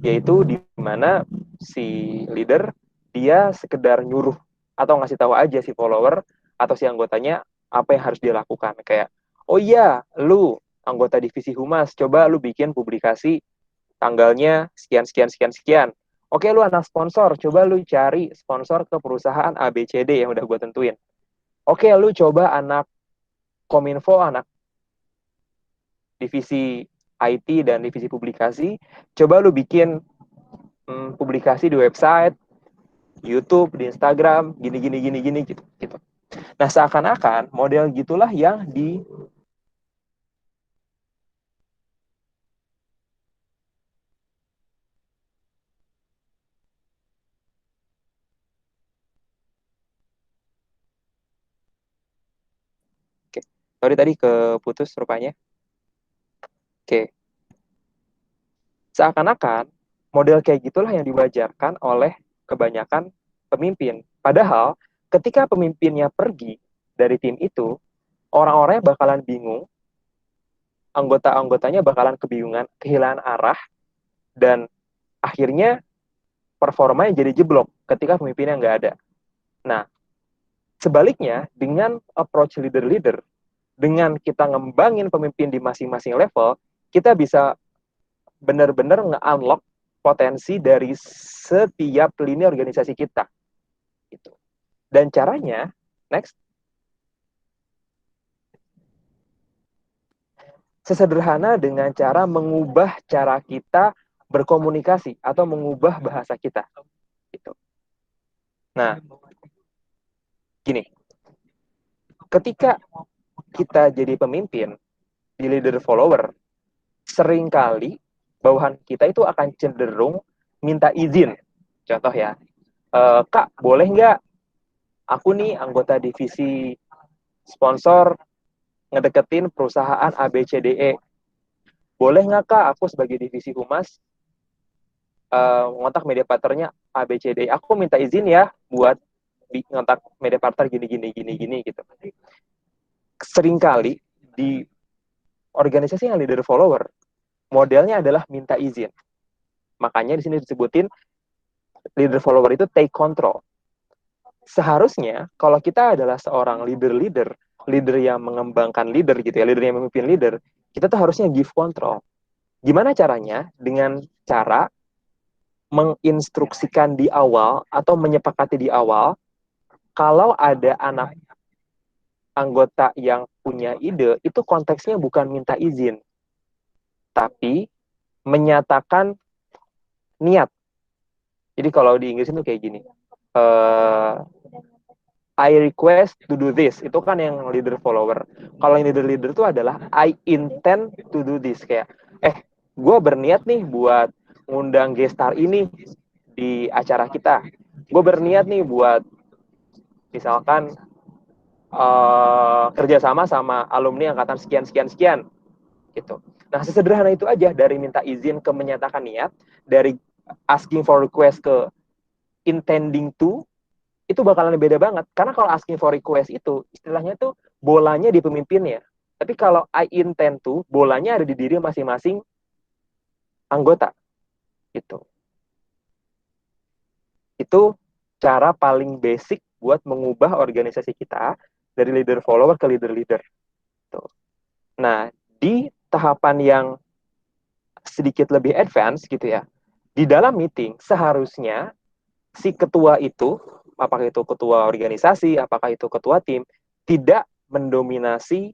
Yaitu di mana si leader dia sekedar nyuruh atau ngasih tahu aja si follower atau si anggotanya apa yang harus dia lakukan. Kayak, oh iya, lu anggota divisi humas, coba lu bikin publikasi tanggalnya sekian, sekian, sekian, sekian. Oke, lu anak sponsor, coba lu cari sponsor ke perusahaan ABCD yang udah gue tentuin. Oke, lu coba anak Kominfo, anak divisi IT dan divisi publikasi, coba lu bikin publikasi di website, YouTube, di Instagram, gini gitu. Nah, seakan-akan model gitulah yang Oke. Sorry tadi keputus rupanya. Oke. Seakan-akan model kayak gitulah yang diwajarkan oleh kebanyakan pemimpin. Padahal ketika pemimpinnya pergi dari tim itu, orang-orangnya bakalan bingung, anggota-anggotanya bakalan kebingungan, kehilangan arah, dan akhirnya performanya jadi jeblok ketika pemimpinnya nggak ada. Nah, sebaliknya dengan approach leader-leader, dengan kita ngembangin pemimpin di masing-masing level, kita bisa benar-benar nge-unlock potensi dari setiap lini organisasi kita. Gitu. Dan caranya, next, sesederhana dengan cara mengubah cara kita berkomunikasi atau mengubah bahasa kita. Gitu. Nah, gini, ketika kita jadi pemimpin di leader follower, seringkali bawahan kita itu akan cenderung minta izin. Contoh ya, Kak, boleh nggak aku nih anggota divisi sponsor ngedeketin perusahaan ABCDE? Boleh nggak Kak aku sebagai divisi humas ngontak media partnernya ABCDE? Aku minta izin ya buat ngontak media partner gini gitu. Seringkali di organisasi yang leader follower, modelnya adalah minta izin. Makanya di sini disebutin leader follower itu take control. Seharusnya kalau kita adalah seorang leader yang mengembangkan leader gitu ya, leader yang memimpin leader, kita tuh harusnya give control. Gimana caranya? Dengan cara menginstruksikan di awal atau menyepakati di awal kalau ada anak anggota yang punya ide, itu konteksnya bukan minta izin, tapi menyatakan niat. Jadi kalau di Inggris itu kayak gini, I request to do this, itu kan yang leader follower. Kalau yang leader itu adalah I intend to do this, kayak gue berniat nih buat ngundang gestar ini di acara kita. Gue berniat nih buat misalkan kerjasama sama alumni angkatan sekian sekian sekian gitu. Nah, sesederhana itu aja, dari minta izin ke menyatakan niat, dari asking for request ke intending to, itu bakalan beda banget. Karena kalau asking for request itu istilahnya tuh bolanya di pemimpinnya. Tapi kalau I intend to, bolanya ada di diri masing-masing anggota gitu. Itu cara paling basic buat mengubah organisasi kita dari leader follower ke leader-leader. Nah, di tahapan yang sedikit lebih advance gitu ya, di dalam meeting seharusnya si ketua itu, apakah itu ketua organisasi, apakah itu ketua tim, tidak mendominasi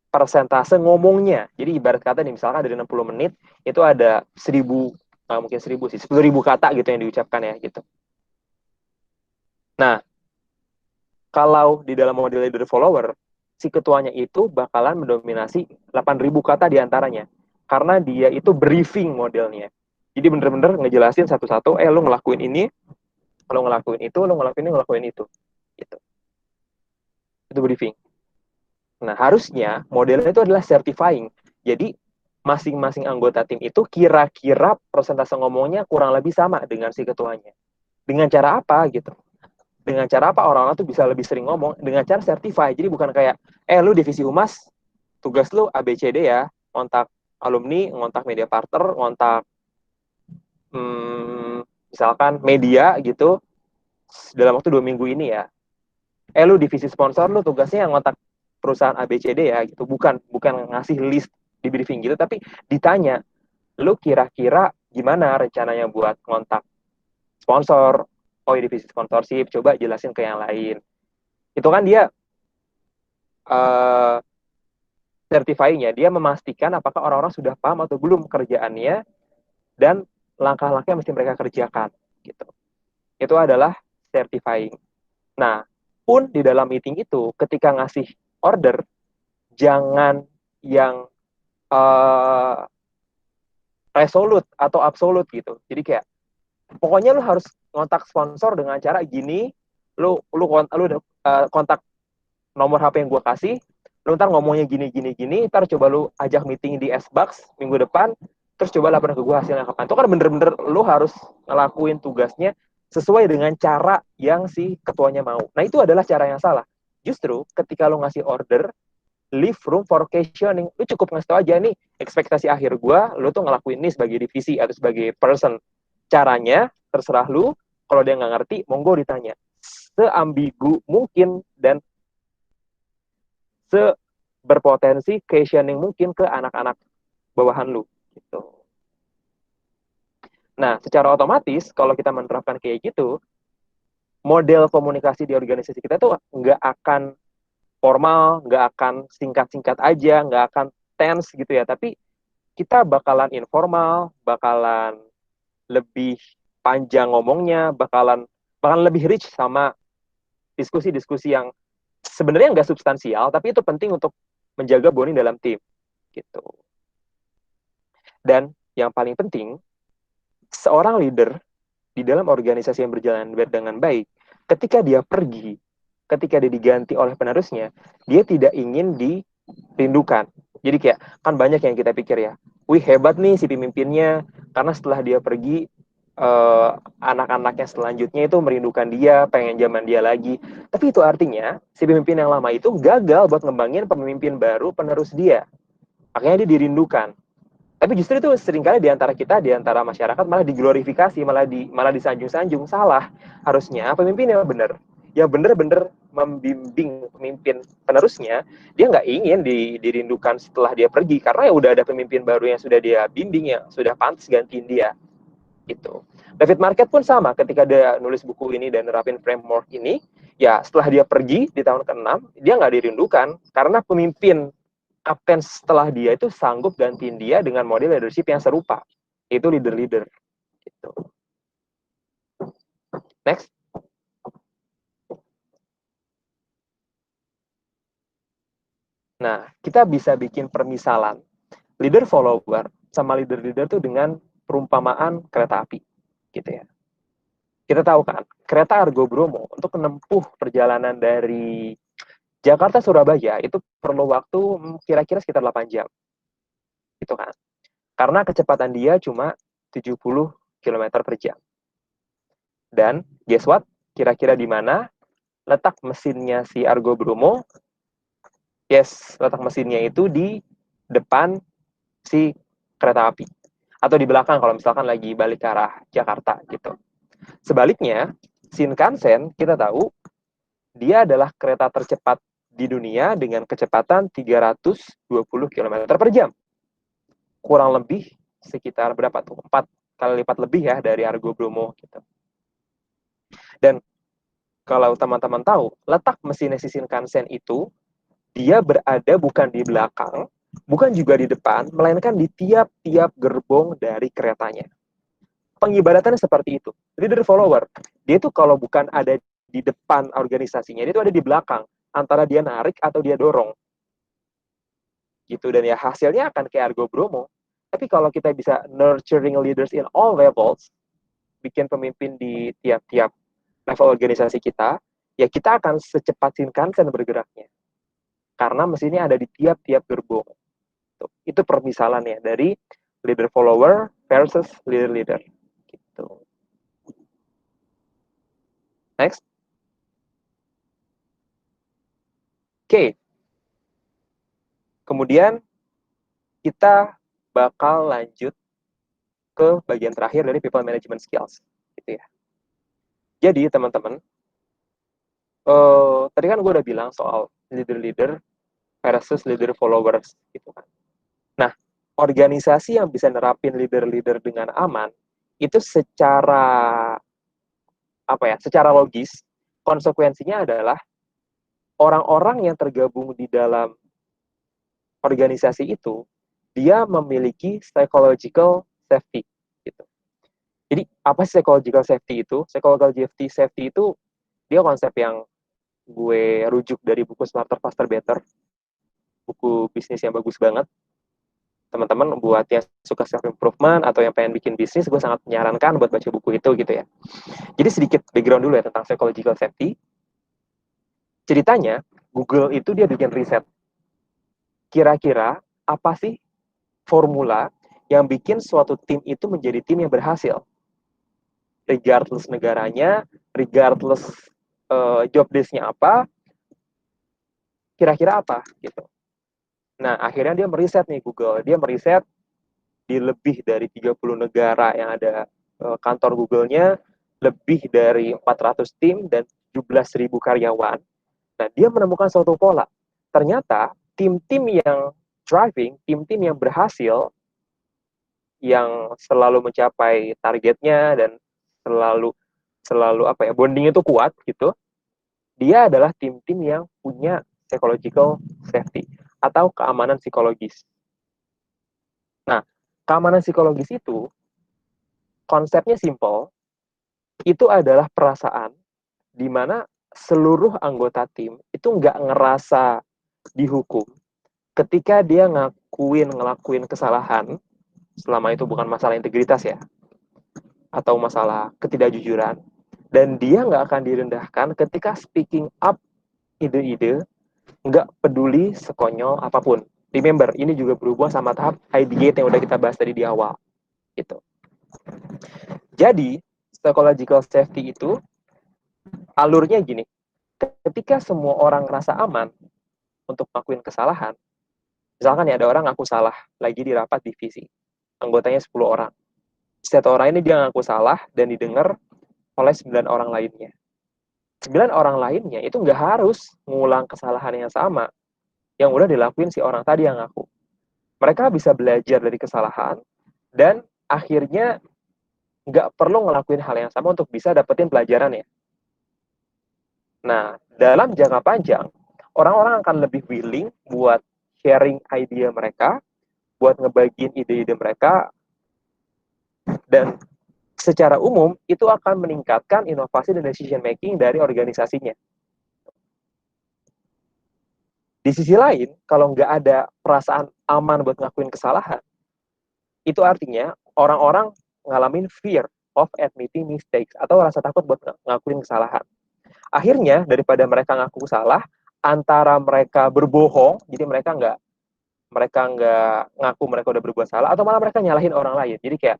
persentase ngomongnya. Jadi ibarat kata nih, misalkan dari 60 menit, itu ada 1000, mungkin 1000 sih, 10.000 kata gitu yang diucapkan ya, gitu. Nah, kalau di dalam model leader follower, si ketuanya itu bakalan mendominasi 8.000 kata diantaranya. Karena dia itu briefing modelnya. Jadi bener-bener ngejelasin satu-satu, lo ngelakuin ini, lo ngelakuin itu, lo ngelakuin ini, ngelakuin itu. Gitu. Itu briefing. Nah, harusnya modelnya itu adalah certifying. Jadi, masing-masing anggota tim itu kira-kira persentase ngomongnya kurang lebih sama dengan si ketuanya. Dengan cara apa gitu? Dengan cara apa orang-orang tuh bisa lebih sering ngomong? Dengan cara certify. Jadi bukan kayak, lu divisi humas, tugas lu ABCD ya, ngontak alumni, ngontak media partner, ngontak misalkan media gitu, dalam waktu 2 minggu ini ya. Lu divisi sponsor, lu tugasnya ngontak perusahaan ABCD ya gitu. Bukan ngasih list di briefing gitu, tapi ditanya, lu kira-kira gimana rencananya buat ngontak sponsor? Oh, divisi sponsorship, coba jelasin ke yang lain. Itu kan dia certifying-nya, dia memastikan apakah orang-orang sudah paham atau belum kerjaannya dan langkah-langkah yang mesti mereka kerjakan gitu. Itu adalah certifying. Nah, pun di dalam meeting itu ketika ngasih order, jangan yang resolute atau absolute gitu. Jadi kayak pokoknya lu harus kontak sponsor dengan cara gini, lu kontak nomor HP yang gue kasih, lu ntar ngomongnya gini, ntar coba lu ajak meeting di S-Box minggu depan, terus coba laporan ke gue hasilnya kapan. Itu kan bener-bener lu harus ngelakuin tugasnya sesuai dengan cara yang si ketuanya mau. Nah, itu adalah cara yang salah. Justru ketika lu ngasih order, leave room for questioning. Lu cukup ngasih tau aja nih, ekspektasi akhir gue, lu tuh ngelakuin ini sebagai divisi atau sebagai person. Caranya, terserah lu. Kalau dia nggak ngerti, monggo ditanya. Seambigu mungkin dan berpotensi questioning mungkin ke anak-anak bawahan lu gitu. Nah, secara otomatis kalau kita menerapkan kayak gitu, model komunikasi di organisasi kita tuh nggak akan formal, nggak akan singkat-singkat aja, nggak akan tense gitu ya, tapi kita bakalan informal, bakalan lebih panjang ngomongnya, bakalan lebih rich sama diskusi-diskusi yang sebenarnya nggak substansial, tapi itu penting untuk menjaga bonding dalam tim gitu. Dan yang paling penting, seorang leader di dalam organisasi yang berjalan dengan baik, ketika dia pergi, ketika dia diganti oleh penerusnya, dia tidak ingin dirindukan. Jadi kayak, kan banyak yang kita pikir ya, wih hebat nih si pemimpinnya, karena setelah dia pergi, anak-anaknya selanjutnya itu merindukan dia, pengen zaman dia lagi. Tapi itu artinya, si pemimpin yang lama itu gagal buat ngembangin pemimpin baru penerus dia. Akhirnya dia dirindukan. Tapi justru itu seringkali di antara kita, di antara masyarakat malah diglorifikasi, malah disanjung-sanjung. Salah. Harusnya pemimpin yang benar, yang benar-benar membimbing pemimpin penerusnya, dia nggak ingin dirindukan setelah dia pergi, karena ya udah ada pemimpin baru yang sudah dia bimbing, yang sudah pantas gantiin dia. Gitu. David Marquette pun sama, ketika dia nulis buku ini dan nerapin framework ini, ya setelah dia pergi di tahun ke-6, dia nggak dirindukan, karena pemimpin kapten setelah dia itu sanggup gantiin dia dengan model leadership yang serupa, itu leader-leader. Gitu. Next. Nah, kita bisa bikin permisalan leader follower sama leader-leader tuh dengan perumpamaan kereta api, gitu ya. Kita tahu kan, kereta Argo Bromo untuk menempuh perjalanan dari Jakarta Surabaya itu perlu waktu kira-kira sekitar 8 jam. Gitu kan. Karena kecepatan dia cuma 70 km per jam. Dan guess what? Kira-kira di mana letak mesinnya si Argo Bromo? Yes, letak mesinnya itu di depan si kereta api. Atau di belakang kalau misalkan lagi balik ke arah Jakarta gitu. Sebaliknya, Shinkansen kita tahu dia adalah kereta tercepat di dunia dengan kecepatan 320 km per jam. Kurang lebih sekitar berapa tuh? 4 kali lipat lebih ya dari Argo Bromo gitu. Dan kalau teman-teman tahu, letak mesin Shinkansen itu dia berada bukan di belakang, bukan juga di depan, melainkan di tiap-tiap gerbong dari keretanya. Pengibaratannya seperti itu. Leader follower, dia itu kalau bukan ada di depan organisasinya, dia itu ada di belakang, antara dia narik atau dia dorong. Gitu, dan ya hasilnya akan kayak Argo Bromo. Tapi kalau kita bisa nurturing leaders in all levels, bikin pemimpin di tiap-tiap level organisasi kita, ya kita akan secepat Shinkansen bergeraknya. Karena mesinnya ada di tiap-tiap gerbong. Itu permisalannya dari leader follower versus leader-leader. Gitu. Next. Oke. Kemudian kita bakal lanjut ke bagian terakhir dari people management skills. Gitu ya. Jadi teman-teman, tadi kan gue udah bilang soal leader-leader versus leader followers gitu kan. Nah, organisasi yang bisa nerapin leader-leader dengan aman itu secara secara logis konsekuensinya adalah orang-orang yang tergabung di dalam organisasi itu dia memiliki psychological safety gitu. Jadi apa sih psychological safety itu? Psychological safety itu dia konsep yang gue rujuk dari buku Smarter Faster Better, buku bisnis yang bagus banget. Teman-teman buat yang suka self improvement atau yang pengen bikin bisnis, gue sangat menyarankan buat baca buku itu gitu ya. Jadi sedikit background dulu ya tentang psychological safety. Ceritanya Google itu dia bikin riset. Kira-kira apa sih formula yang bikin suatu tim itu menjadi tim yang berhasil? Regardless negaranya, regardless job desk-nya apa, kira-kira apa gitu. Nah, akhirnya dia meriset nih Google. Dia meriset di lebih dari 30 negara yang ada kantor Google-nya, lebih dari 400 tim dan 17.000 karyawan. Nah, dia menemukan suatu pola. Ternyata tim-tim yang driving, tim-tim yang berhasil, yang selalu mencapai targetnya dan selalu bonding itu kuat gitu, dia adalah tim-tim yang punya psychological safety atau keamanan psikologis. Nah, keamanan psikologis itu konsepnya simple, itu adalah perasaan di mana seluruh anggota tim itu nggak ngerasa dihukum ketika dia ngelakuin kesalahan, selama itu bukan masalah integritas ya, atau masalah ketidakjujuran, dan dia nggak akan direndahkan ketika speaking up ide-ide, nggak peduli sekonyol apapun. Remember, ini juga berhubungan sama tahap ideate yang udah kita bahas tadi di awal. Gitu. Jadi, psychological safety itu alurnya gini. Ketika semua orang ngerasa aman untuk ngelakuin kesalahan, misalkan ya ada orang ngaku salah lagi di rapat divisi, anggotanya 10 orang. Satu orang ini dia ngaku salah dan didengar oleh 9 orang lainnya. 9 orang lainnya itu nggak harus ngulang kesalahan yang sama yang udah dilakuin si orang tadi yang ngaku. Mereka bisa belajar dari kesalahan dan akhirnya nggak perlu ngelakuin hal yang sama untuk bisa dapetin pelajaran ya. Nah, dalam jangka panjang, orang-orang akan lebih willing buat sharing ide mereka, buat ngebagiin ide-ide mereka, dan secara umum itu akan meningkatkan inovasi dan decision making dari organisasinya. Di sisi lain, kalau nggak ada perasaan aman buat ngakuin kesalahan, itu artinya orang-orang ngalamin fear of admitting mistakes atau rasa takut buat ngakuin kesalahan. Akhirnya daripada mereka ngaku salah, antara mereka berbohong, jadi mereka nggak ngaku mereka udah berbuat salah, atau malah mereka nyalahin orang lain. Jadi kayak,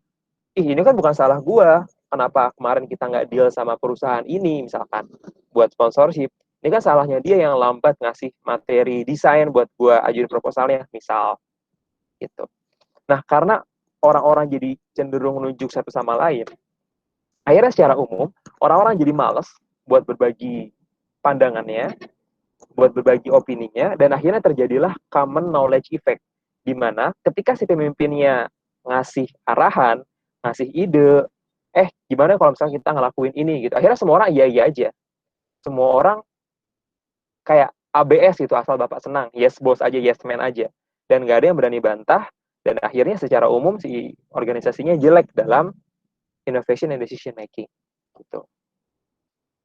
ih ini kan bukan salah gua, kenapa kemarin kita nggak deal sama perusahaan ini misalkan buat sponsorship, ini kan salahnya dia yang lambat ngasih materi desain buat gua ajuin proposalnya misal gitu. Nah karena orang-orang jadi cenderung menunjuk satu sama lain, akhirnya secara umum orang-orang jadi males buat berbagi pandangannya, buat berbagi opininya, dan akhirnya terjadilah common knowledge effect, di mana ketika si pemimpinnya ngasih arahan, ngasih ide, gimana kalau misalnya kita ngelakuin ini gitu, akhirnya semua orang iya aja, semua orang kayak ABS gitu, asal bapak senang, yes boss aja, yes man aja, dan nggak ada yang berani bantah, dan akhirnya secara umum si organisasinya jelek dalam innovation and decision making gitu.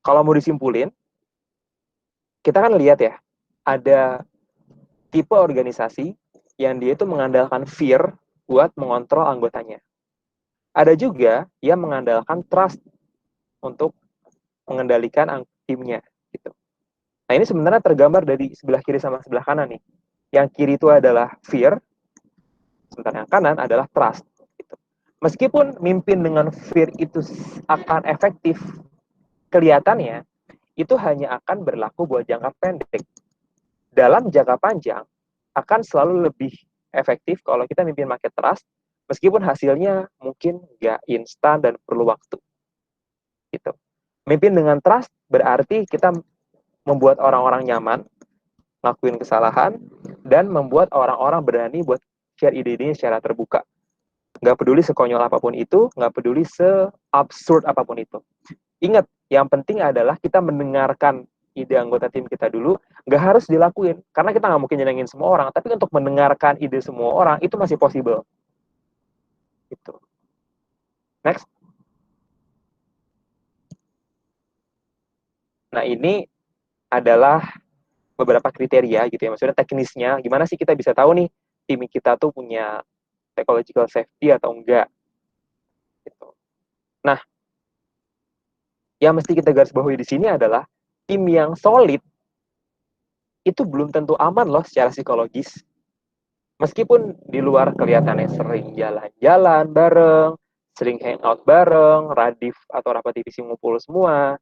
Kalau mau disimpulin, kita kan lihat ya, ada tipe organisasi yang dia itu mengandalkan fear buat mengontrol anggotanya. Ada juga yang mengandalkan trust untuk mengendalikan timnya gitu. Nah, ini sebenarnya tergambar dari sebelah kiri sama sebelah kanan nih. Yang kiri itu adalah fear, sementara yang kanan adalah trust gitu. Meskipun mimpin dengan fear itu akan efektif, kelihatannya itu hanya akan berlaku buat jangka pendek. Dalam jangka panjang akan selalu lebih efektif kalau kita mimpin market trust, meskipun hasilnya mungkin nggak instan dan perlu waktu. Gitu. Mimpin dengan trust berarti kita membuat orang-orang nyaman, ngakuin kesalahan, dan membuat orang-orang berani buat share ide-idenya secara terbuka. Nggak peduli sekonyol apapun itu, nggak peduli se-absurd apapun itu. Ingat, yang penting adalah kita mendengarkan ide anggota tim kita dulu, nggak harus dilakuin, karena kita nggak mungkin nyenengin semua orang, tapi untuk mendengarkan ide semua orang, itu masih possible. Gitu. Next. Nah, ini adalah beberapa kriteria gitu ya, maksudnya teknisnya, gimana sih kita bisa tahu nih, tim kita tuh punya psychological safety atau enggak. Gitu. Nah, yang mesti kita garis bawahi di sini adalah, tim yang solid itu belum tentu aman loh secara psikologis. Meskipun di luar kelihatannya sering jalan-jalan bareng, sering hangout bareng, radif atau rapat divisi ngumpul semua,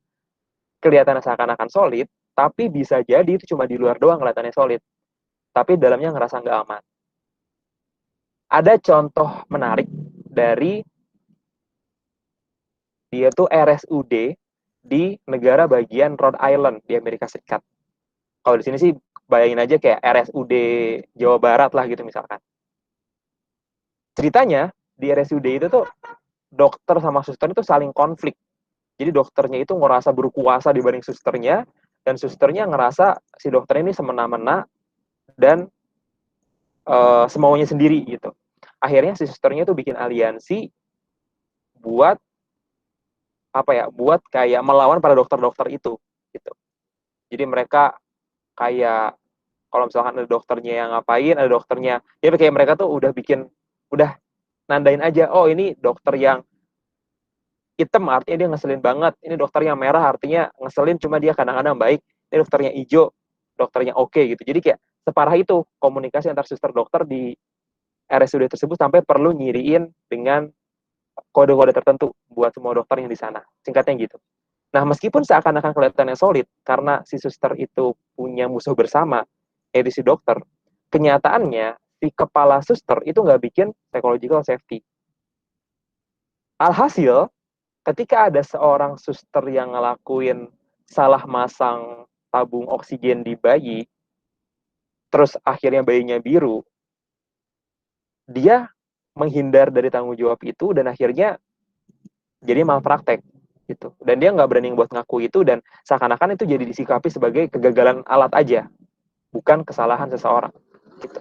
kelihatannya seakan-akan solid, tapi bisa jadi itu cuma di luar doang kelihatannya solid, tapi dalamnya ngerasa nggak aman. Ada contoh menarik dari dia tuh RSUD di negara bagian Rhode Island di Amerika Serikat. Kalau di sini sih bayangin aja kayak RSUD Jawa Barat lah gitu misalkan. Ceritanya di RSUD itu tuh dokter sama suster itu saling konflik. Jadi dokternya itu ngerasa berkuasa dibanding susternya, dan susternya ngerasa si dokter ini semena-mena dan semaunya sendiri gitu. Akhirnya si susternya tuh bikin aliansi buat buat kayak melawan para dokter-dokter itu gitu. Jadi mereka kayak kalau misalkan ada dokternya yang ngapain, ada dokternya, ya kayak mereka tuh udah nandain aja, oh ini dokter yang hitam artinya dia ngeselin banget, ini dokter yang merah artinya ngeselin cuma dia kadang-kadang baik, ini dokternya hijau, dokternya oke gitu. Jadi kayak separah itu komunikasi antar suster dokter di RSUD tersebut sampai perlu nyiriin dengan kode-kode tertentu buat semua dokter yang di sana. Singkatnya gitu. Nah, meskipun seakan-akan kelihatannya solid karena si suster itu punya musuh bersama, yaitu si dokter, kenyataannya si kepala suster itu nggak bikin psychological safety. Alhasil, ketika ada seorang suster yang ngelakuin salah masang tabung oksigen di bayi, terus akhirnya bayinya biru, dia menghindar dari tanggung jawab itu dan akhirnya jadi malpraktek gitu. Dan dia nggak berani buat ngaku itu, dan seakan-akan itu jadi disikapi sebagai kegagalan alat aja, bukan kesalahan seseorang gitu.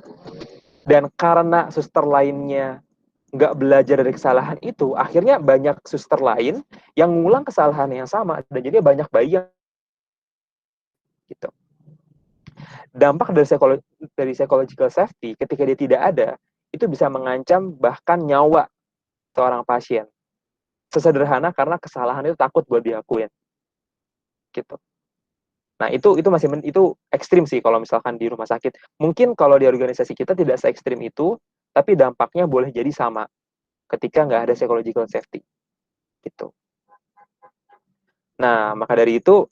Dan karena suster lainnya nggak belajar dari kesalahan itu, akhirnya banyak suster lain yang ngulang kesalahan yang sama, dan jadi banyak bayi yang gitu. Dampak dari psychological safety ketika dia tidak ada, itu bisa mengancam bahkan nyawa seorang pasien. Sesederhana karena kesalahan itu takut buat diakuin gitu. Nah, itu masih itu ekstrim sih kalau misalkan di rumah sakit. Mungkin kalau di organisasi kita tidak se ekstrim itu, tapi dampaknya boleh jadi sama ketika nggak ada psychological safety gitu. Nah, maka dari itu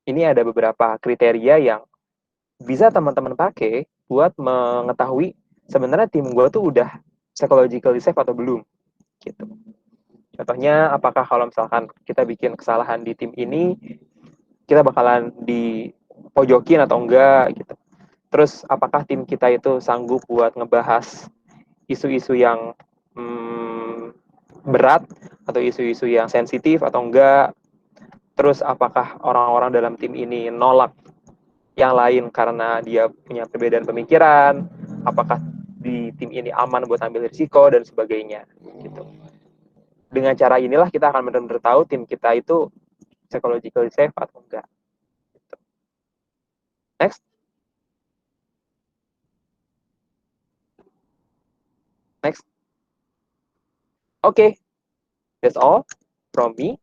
ini ada beberapa kriteria yang bisa teman-teman pakai buat mengetahui sebenarnya tim gue tuh udah psychologically safe atau belum gitu. Contohnya, apakah kalau misalkan kita bikin kesalahan di tim ini, kita bakalan dipojokin atau enggak gitu. Terus apakah tim kita itu sanggup buat ngebahas isu-isu yang berat atau isu-isu yang sensitif atau enggak. Terus apakah orang-orang dalam tim ini nolak yang lain karena dia punya perbedaan pemikiran, apakah di tim ini aman buat ambil risiko dan sebagainya gitu. Dengan cara inilah kita akan benar-benar tahu tim kita itu psychologically safe atau enggak. Next. Next. Oke, that's all from me.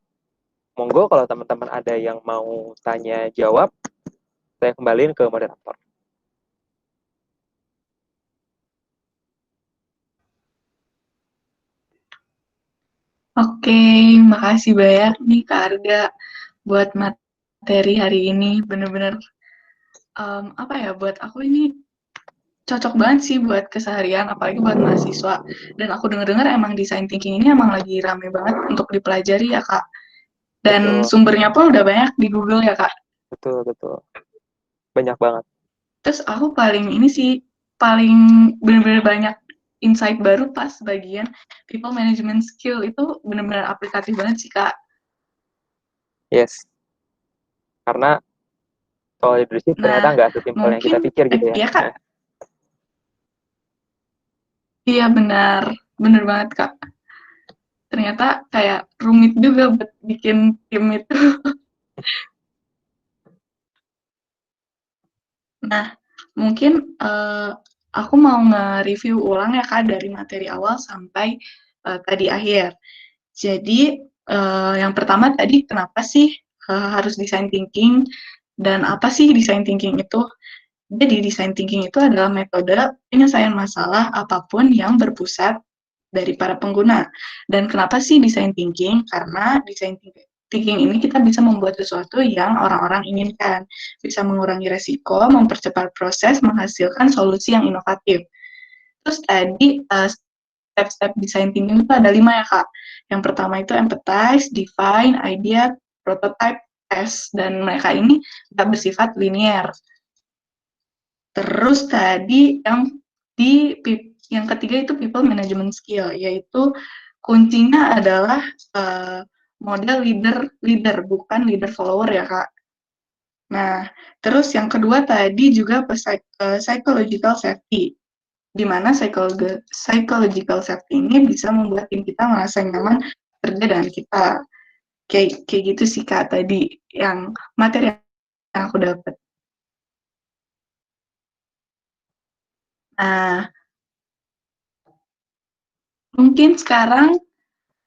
Monggo kalau teman-teman ada yang mau tanya jawab, saya kembaliin ke moderator. Oke, makasih banyak nih Kak Arga buat materi hari ini. Bener-bener apa ya, buat aku ini cocok banget sih buat keseharian, apalagi buat mahasiswa. Dan aku dengar-dengar emang design thinking ini emang lagi rame banget untuk dipelajari ya Kak. Dan Betul. sumbernya pun udah banyak di Google ya Kak. Betul. Banyak banget. Terus aku paling bener-bener banyak insight baru pas bagian people management skill, itu bener-bener aplikatif banget sih Kak. Yes. Karena soal leadership ternyata Nah, nggak sesimpel yang kita pikir gitu ya. Iya Kak. Iya benar, benar banget Kak. Ternyata kayak rumit juga buat bikin tim itu. Nah, mungkin aku mau nge-review ulang ya Kak dari materi awal sampai tadi akhir. Jadi yang pertama tadi, kenapa sih harus design thinking dan apa sih design thinking itu? Jadi design thinking itu adalah metode penyelesaian masalah apapun yang berpusat dari para pengguna. Dan kenapa sih design thinking? Karena design thinking ini kita bisa membuat sesuatu yang orang-orang inginkan, bisa mengurangi resiko, mempercepat proses, menghasilkan solusi yang inovatif. Terus tadi step-step design thinking itu ada 5 ya Kak. Yang pertama itu empathize, define, idea, prototype, test. Dan mereka ini nggak bersifat linear. Terus tadi yang ketiga itu people management skill, yaitu kuncinya adalah model leader, bukan leader follower ya Kak. Nah, terus yang kedua tadi juga psychological safety, di mana psychological safety ini bisa membuat tim kita merasa nyaman kerja dengan kita. Kayak gitu sih Kak tadi yang materi yang aku dapat. Nah, mungkin sekarang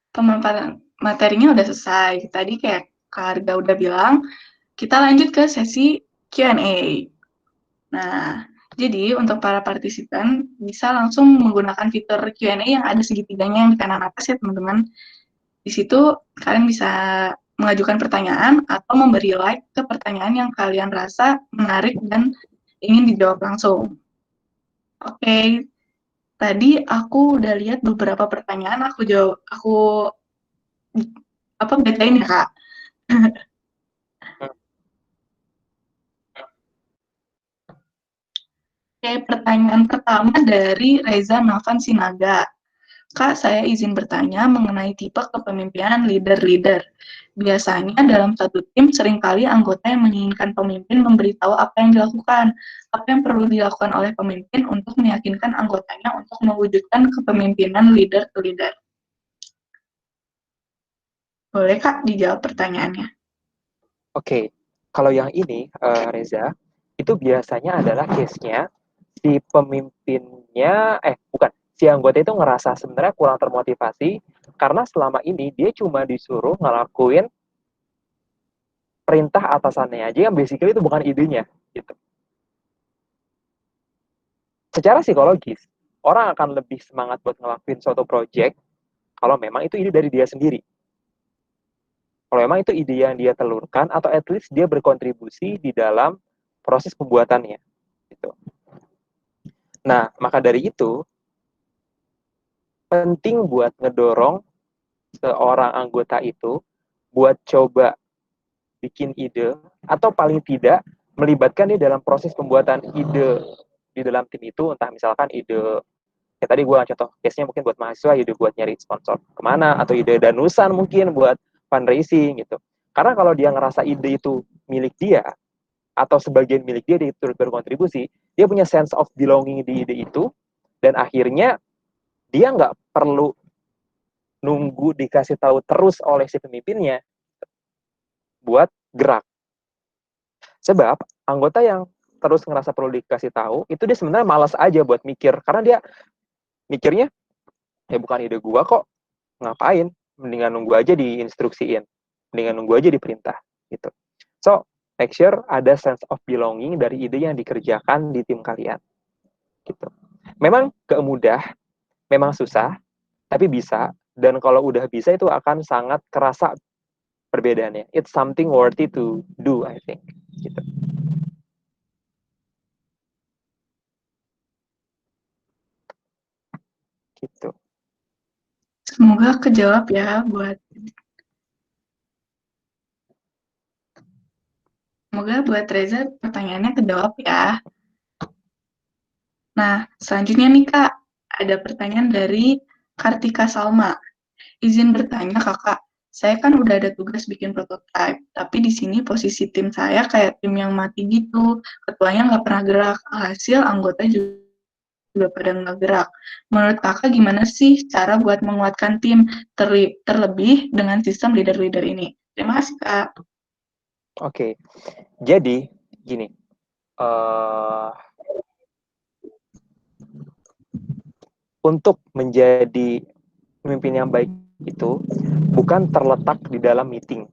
pemaparan materinya udah selesai. Tadi kayak Kak Arga udah bilang, kita lanjut ke sesi Q&A. Nah, jadi untuk para partisipan bisa langsung menggunakan fitur Q&A yang ada segitiganya yang di kanan atas ya teman-teman. Di situ kalian bisa mengajukan pertanyaan atau memberi like ke pertanyaan yang kalian rasa menarik dan ingin dijawab langsung. Oke, tadi aku udah lihat beberapa pertanyaan, aku bacain ya Kak. Oke, pertanyaan pertama dari Reza Nafan Sinaga. Kak, saya izin bertanya mengenai tipe kepemimpinan leader-leader. Biasanya dalam satu tim seringkali anggota yang menginginkan pemimpin memberitahu apa yang dilakukan, apa yang perlu dilakukan oleh pemimpin untuk meyakinkan anggotanya untuk mewujudkan kepemimpinan leader to leader. Boleh Kak dijawab pertanyaannya? Oke, kalau yang ini, Reza, itu biasanya adalah case-nya si pemimpinnya, bukan, si anggota itu ngerasa sebenarnya kurang termotivasi karena selama ini dia cuma disuruh ngelakuin perintah atasannya aja yang basically itu bukan idenya, gitu. Secara psikologis, orang akan lebih semangat buat ngelakuin suatu project kalau memang itu ide dari dia sendiri. Kalau memang itu ide yang dia telurkan atau at least dia berkontribusi di dalam proses pembuatannya, gitu. Nah, maka dari itu penting buat ngedorong seorang anggota itu buat coba bikin ide atau paling tidak melibatkan dia dalam proses pembuatan ide di dalam tim itu, entah misalkan ide kayak tadi gue contoh case-nya mungkin buat mahasiswa, ide buat nyari sponsor kemana, atau ide danusan mungkin buat fundraising gitu. Karena kalau dia ngerasa ide itu milik dia atau sebagian milik dia turut berkontribusi, dia punya sense of belonging di ide itu, dan akhirnya dia nggak perlu nunggu dikasih tahu terus oleh si pemimpinnya buat gerak. Sebab anggota yang terus ngerasa perlu dikasih tahu, itu dia sebenarnya malas aja buat mikir. Karena dia mikirnya, ya bukan ide gua kok, ngapain? Mendingan nunggu aja diinstruksiin. Mendingan nunggu aja diperintah. Gitu. So, make sure ada sense of belonging dari ide yang dikerjakan di tim kalian. Gitu. Memang gak mudah, memang susah, tapi bisa. Dan kalau udah bisa itu akan sangat kerasa perbedaannya. It's something worthy to do, I think. Gitu. Gitu. Semoga kejawab ya Semoga buat Reza pertanyaannya kejawab ya. Nah, selanjutnya nih Kak, ada pertanyaan dari Kartika Salma. Izin bertanya Kakak, saya kan udah ada tugas bikin prototype, tapi di sini posisi tim saya kayak tim yang mati gitu. Ketuanya nggak pernah gerak, hasil anggota juga pada nggak gerak. Menurut Kakak gimana sih cara buat menguatkan tim terlebih dengan sistem leader-leader ini? Terima kasih Kak. Oke, jadi gini, untuk menjadi pemimpin yang baik itu bukan terletak di dalam meeting.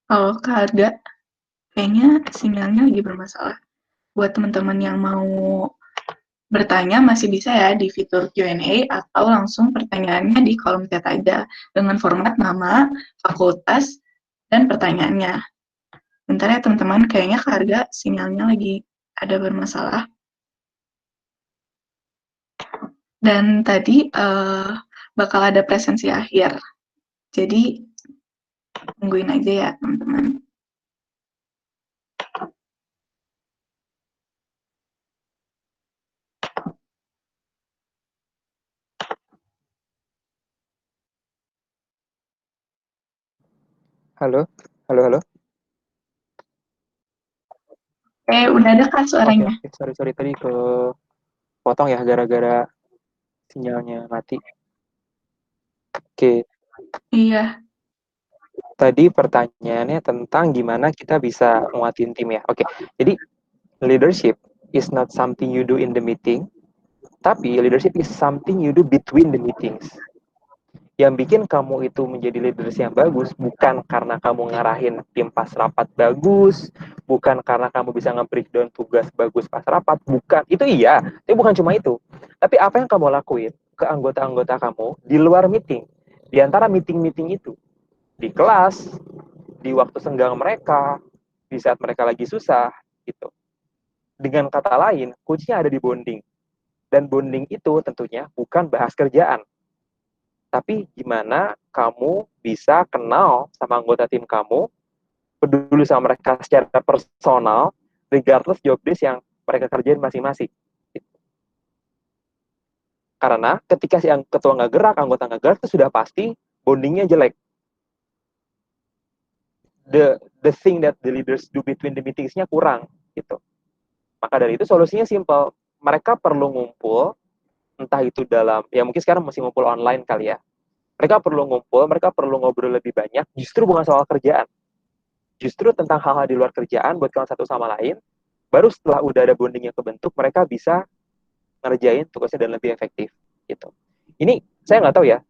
Kalau Kak Arga, kayaknya sinyalnya lagi bermasalah. Buat teman-teman yang mau bertanya masih bisa ya di fitur Q&A atau langsung pertanyaannya di kolom chat aja dengan format nama, fakultas, dan pertanyaannya. Bentar ya teman-teman, kayaknya harga sinyalnya lagi ada bermasalah. Dan tadi bakal ada presensi akhir. Jadi tungguin aja ya teman-teman. Halo, halo, halo. Udah ada Kak suaranya? Oke, sorry tadi ke potong ya gara-gara sinyalnya mati. Oke. Iya. Tadi pertanyaannya tentang gimana kita bisa nguatin tim ya. Oke, jadi leadership is not something you do in the meeting, tapi leadership is something you do between the meetings. Yang bikin kamu itu menjadi leaders yang bagus bukan karena kamu ngarahin tim pas rapat bagus, bukan karena kamu bisa nge-breakdown tugas bagus pas rapat, bukan. Itu iya, tapi bukan cuma itu. Tapi apa yang kamu lakuin ke anggota-anggota kamu di luar meeting, di antara meeting-meeting itu, di kelas, di waktu senggang mereka, di saat mereka lagi susah, gitu. Dengan kata lain, kuncinya ada di bonding. Dan bonding itu tentunya bukan bahas kerjaan, tapi gimana kamu bisa kenal sama anggota tim kamu, peduli sama mereka secara personal, regardless job desk yang mereka kerjain masing-masing. Karena ketika si ketua nggak gerak, anggota nggak gerak, itu sudah pasti bondingnya jelek. The thing that the leaders do between the meetings-nya kurang, gitu. Maka dari itu solusinya simple. Mereka perlu ngumpul, entah itu dalam, ya mungkin sekarang masih ngumpul online kali ya. Mereka perlu ngumpul, mereka perlu ngobrol lebih banyak, justru bukan soal kerjaan. Justru tentang hal-hal di luar kerjaan, buat kalian satu sama lain, baru setelah udah ada bonding yang kebentuk, mereka bisa ngerjain tugasnya dan lebih efektif, gitu. Ini saya nggak tahu ya,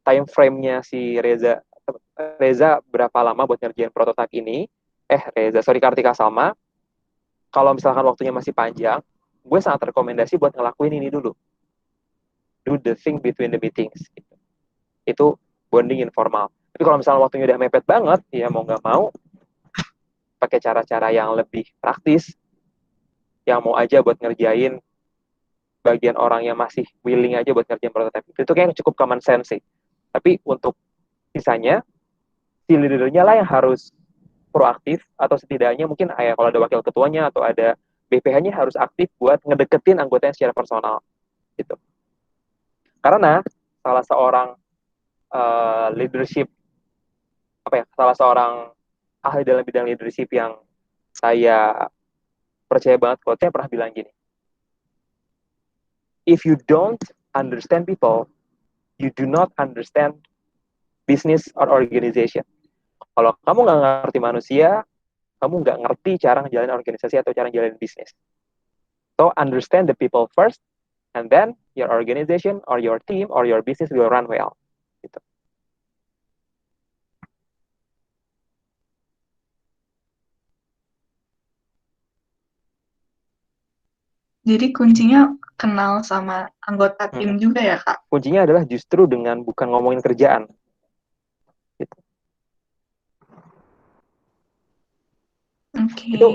time frame-nya si Reza berapa lama buat ngerjain prototipe ini. Kartika Salma. Kalau misalkan waktunya masih panjang, gue sangat rekomendasi buat ngelakuin ini dulu. Do the thing between the meetings. Gitu. Itu bonding informal. Tapi kalau misalnya waktunya udah mepet banget, ya mau nggak mau, pakai cara-cara yang lebih praktis, yang mau aja buat ngerjain bagian orang yang masih willing aja buat ngerjain prototipe. Itu kayaknya cukup common sense sih. Tapi untuk sisanya, si leadernya lah yang harus proaktif, atau setidaknya mungkin kalau ada wakil ketuanya atau ada BPH-nya harus aktif buat ngedeketin anggotanya secara personal, gitu. Karena salah seorang leadership, salah seorang ahli dalam bidang leadership yang saya percaya banget, quote-nya pernah bilang gini, if you don't understand people, you do not understand business or organization. Kalau kamu nggak ngerti manusia, kamu nggak ngerti cara ngejalanin organisasi atau cara ngejalanin bisnis. So understand the people first, and then your organization or your team or your business will run well. Gitu. Jadi kuncinya kenal sama anggota tim juga ya, Kak? Kuncinya adalah justru dengan bukan ngomongin kerjaan. Gitu. Oke. Itu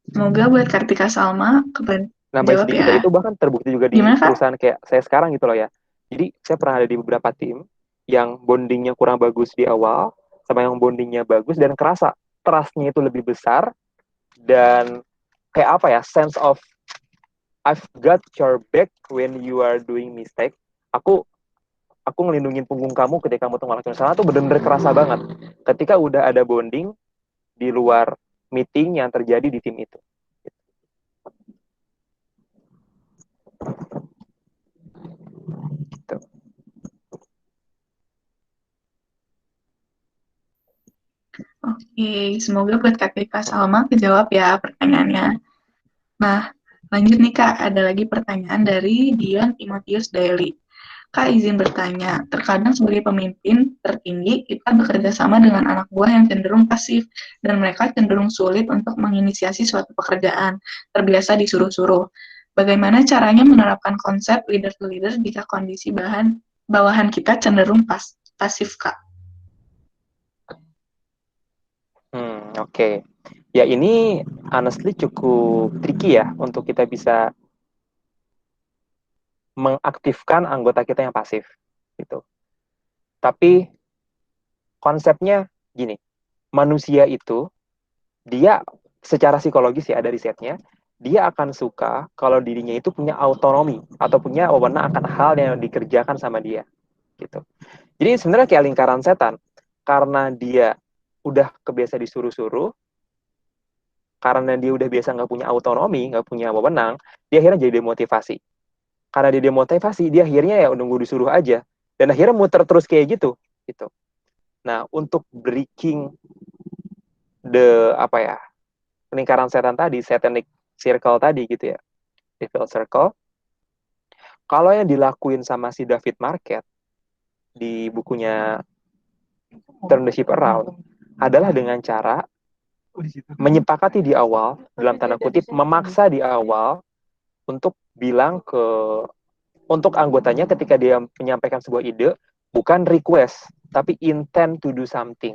Semoga buat Kartika Salma nambahin jawab sedikit ya. ya, itu bahkan terbukti juga di Gimana, Kak? perusahaan kayak saya sekarang gitu loh ya. Jadi saya pernah ada di beberapa tim yang bondingnya kurang bagus di awal, sama yang bondingnya bagus dan kerasa trust-nya itu lebih besar, dan kayak apa ya, sense of I've got your back when you are doing mistake. Aku ngelindungin punggung kamu ketika kamu tuh ngelakuin salah, tuh bener-bener kerasa banget ketika udah ada bonding di luar meeting yang terjadi di tim itu. Gitu. Oke, semoga buat Kartika Salma kejawab ya pertanyaannya. Nah, lanjut nih Kak, ada lagi pertanyaan dari Dion Timotius Daily. Kak, izin bertanya, terkadang sebagai pemimpin tertinggi, kita bekerja sama dengan anak buah yang cenderung pasif, dan mereka cenderung sulit untuk menginisiasi suatu pekerjaan, terbiasa disuruh-suruh. Bagaimana caranya menerapkan konsep leader to leader jika kondisi bawahan kita cenderung pasif, Kak? Oke. Ya ini honestly cukup tricky ya untuk kita bisa mengaktifkan anggota kita yang pasif gitu. Tapi konsepnya gini, manusia itu dia secara psikologis ya, ada risetnya, dia akan suka kalau dirinya itu punya autonomi atau punya wewenang akan hal yang dikerjakan sama dia gitu. Jadi sebenarnya kayak lingkaran setan, karena dia udah kebiasa disuruh-suruh, karena dia udah biasa nggak punya autonomi, nggak punya wewenang, dia akhirnya jadi demotivasi. Karena dia demotivasi, dia akhirnya ya nunggu disuruh aja, dan akhirnya muter terus kayak gitu. Nah, untuk breaking lingkaran setan tadi, satanic circle tadi gitu ya, evil circle, kalau yang dilakuin sama si David Marquette di bukunya Turn the Ship Around adalah dengan cara menyepakati di awal, dalam tanda kutip, memaksa di awal untuk bilang ke untuk anggotanya ketika dia menyampaikan sebuah ide, bukan request, tapi intent to do something.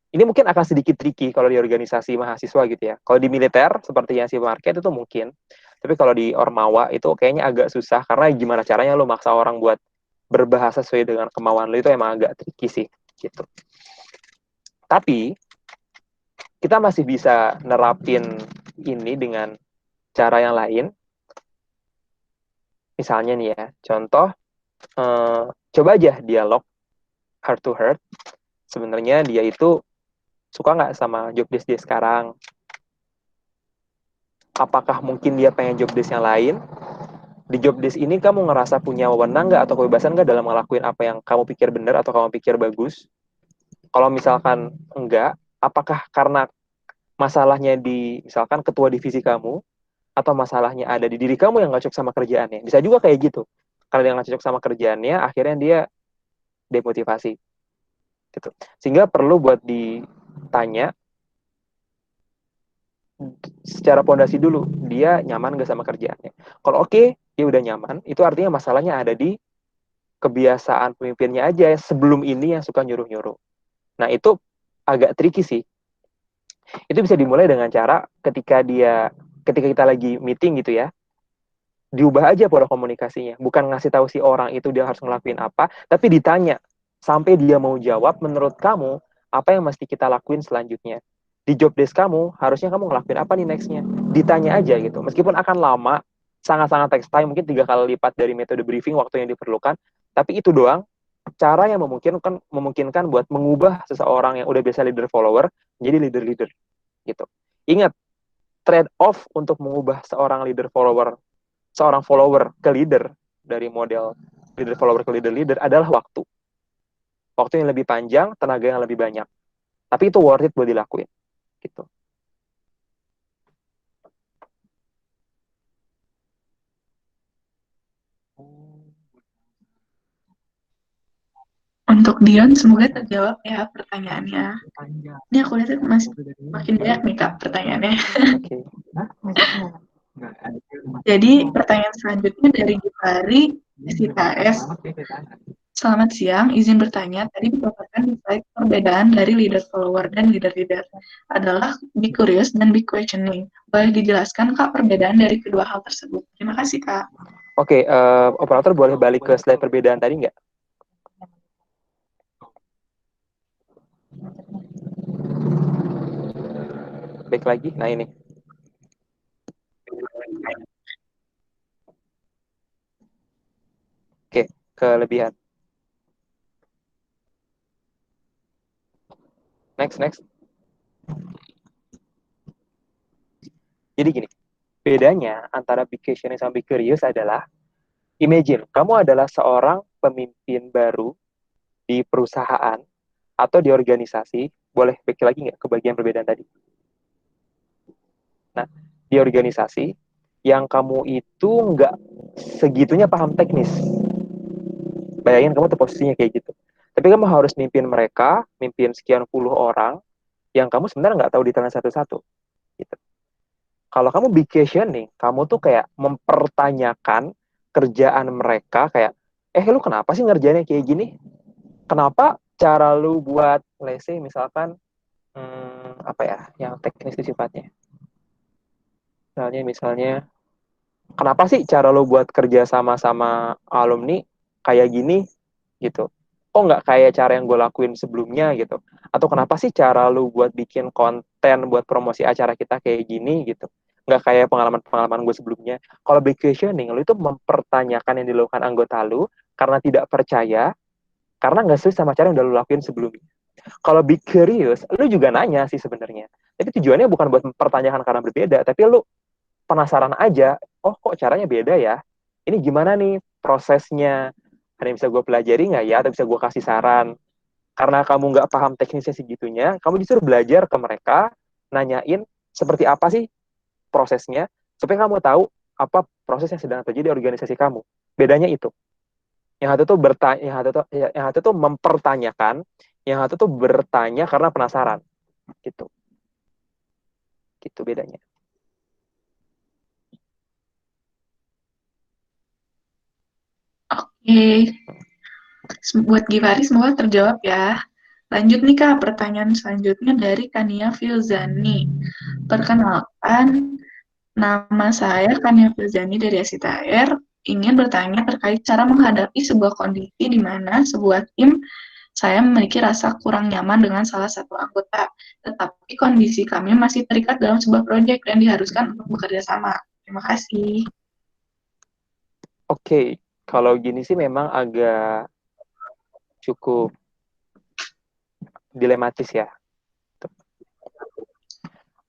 Ini mungkin akan sedikit tricky kalau di organisasi mahasiswa gitu ya. Kalau di militer, seperti yang si market itu mungkin. Tapi kalau di Ormawa itu kayaknya agak susah, karena gimana caranya lo maksa orang buat berbahasa sesuai dengan kemauan lo, itu emang agak tricky sih. Gitu. Tapi, kita masih bisa nerapin ini dengan cara yang lain. Misalnya nih ya, contoh, coba aja dialog heart to heart. Sebenarnya dia itu suka nggak sama job desk dia sekarang? Apakah mungkin dia pengen job desk yang lain? Di job desk ini kamu ngerasa punya wewenang nggak atau kebebasan nggak dalam ngelakuin apa yang kamu pikir benar atau kamu pikir bagus? Kalau misalkan enggak, apakah karena masalahnya di misalkan ketua divisi kamu, atau masalahnya ada di diri kamu yang nggak cocok sama kerjaannya? Bisa juga kayak gitu. Karena dia nggak cocok sama kerjaannya, akhirnya dia demotivasi. Gitu. Sehingga perlu buat ditanya secara pondasi dulu, dia nyaman gak sama kerjaannya. Kalau oke, dia udah nyaman, itu artinya masalahnya ada di kebiasaan pemimpinnya aja sebelum ini yang suka nyuruh-nyuruh. Nah, itu agak tricky sih. Itu bisa dimulai dengan cara ketika kita lagi meeting gitu ya, diubah aja pola komunikasinya. Bukan ngasih tahu si orang itu dia harus ngelakuin apa, tapi ditanya sampai dia mau jawab, menurut kamu apa yang mesti kita lakuin selanjutnya? Di job desk kamu, harusnya kamu ngelakuin apa nih nextnya? Ditanya aja gitu. Meskipun akan lama, sangat-sangat text time, mungkin 3 kali lipat dari metode briefing waktu yang diperlukan, tapi itu doang cara yang memungkinkan buat mengubah seseorang yang udah biasa leader follower menjadi leader-leader gitu. Ingat, trade off untuk mengubah seorang follower ke leader, dari model leader follower ke leader adalah waktu. Waktu yang lebih panjang, tenaga yang lebih banyak. Tapi itu worth it buat dilakuin. Gitu. Untuk Dion, semoga terjawab ya pertanyaannya. Ini aku lihat masih makin banyak nih Kak pertanyaannya. Oke. Jadi pertanyaan selanjutnya dari Gifari SIKS. Selamat siang, izin bertanya. Tadi dipaparkan slide perbedaan dari leader follower dan leader-leader adalah be curious dan be questioning. Boleh dijelaskan Kak perbedaan dari kedua hal tersebut? Terima kasih Kak. Oke, operator boleh balik ke slide perbedaan tadi nggak? Baik lagi, nah ini. Oke, kelebihan. Next. Jadi gini, bedanya antara be questioning sama be curious adalah, imagine, kamu adalah seorang pemimpin baru di perusahaan atau di organisasi. Boleh back lagi nggak ke bagian perbedaan tadi? Nah, di organisasi yang kamu itu nggak segitunya paham teknis. Bayangin kamu tuh posisinya kayak gitu. Tapi kamu harus mimpin mereka, mimpin sekian puluh orang, yang kamu sebenarnya nggak tahu detailnya satu-satu. Gitu. Kalau kamu be questioning, kamu tuh kayak mempertanyakan kerjaan mereka, kayak, lu kenapa sih ngerjainnya kayak gini? Kenapa cara lu buat, let's say, misalkan, apa ya, yang teknis itu sifatnya? Misalnya, kenapa sih cara lu buat kerja sama alumni kayak gini? Gitu. Kok nggak kayak cara yang gue lakuin sebelumnya gitu? Atau kenapa sih cara lu buat bikin konten buat promosi acara kita kayak gini gitu? Nggak kayak pengalaman-pengalaman gue sebelumnya. Kalau big questioning, lu itu mempertanyakan yang dilakukan anggota lu karena tidak percaya, karena nggak sesuai sama cara yang udah lu lakuin sebelumnya. Kalau big curious, lu juga nanya sih sebenarnya. Tapi tujuannya bukan buat mempertanyakan karena berbeda, tapi lu penasaran aja, oh kok caranya beda ya? Ini gimana nih prosesnya? Ada yang bisa gue pelajari nggak ya? Atau bisa gue kasih saran? Karena kamu nggak paham teknisnya segitunya, kamu disuruh belajar ke mereka, nanyain seperti apa sih prosesnya, supaya kamu tahu apa proses yang sedang terjadi di organisasi kamu. Bedanya itu. Yang satu tuh bertanya, yang satu tuh mempertanyakan, yang satu tuh bertanya karena penasaran. Gitu. Gitu bedanya. Oke, buat Givari semoga terjawab ya. Lanjut nih Kak, pertanyaan selanjutnya dari Kania Filzani. Perkenalkan, nama saya Kania Filzani dari SITAR, ingin bertanya terkait cara menghadapi sebuah kondisi di mana sebuah tim saya memiliki rasa kurang nyaman dengan salah satu anggota, tetapi kondisi kami masih terikat dalam sebuah proyek dan diharuskan untuk bekerja sama. Terima kasih. Oke, kalau gini sih memang agak cukup dilematis ya.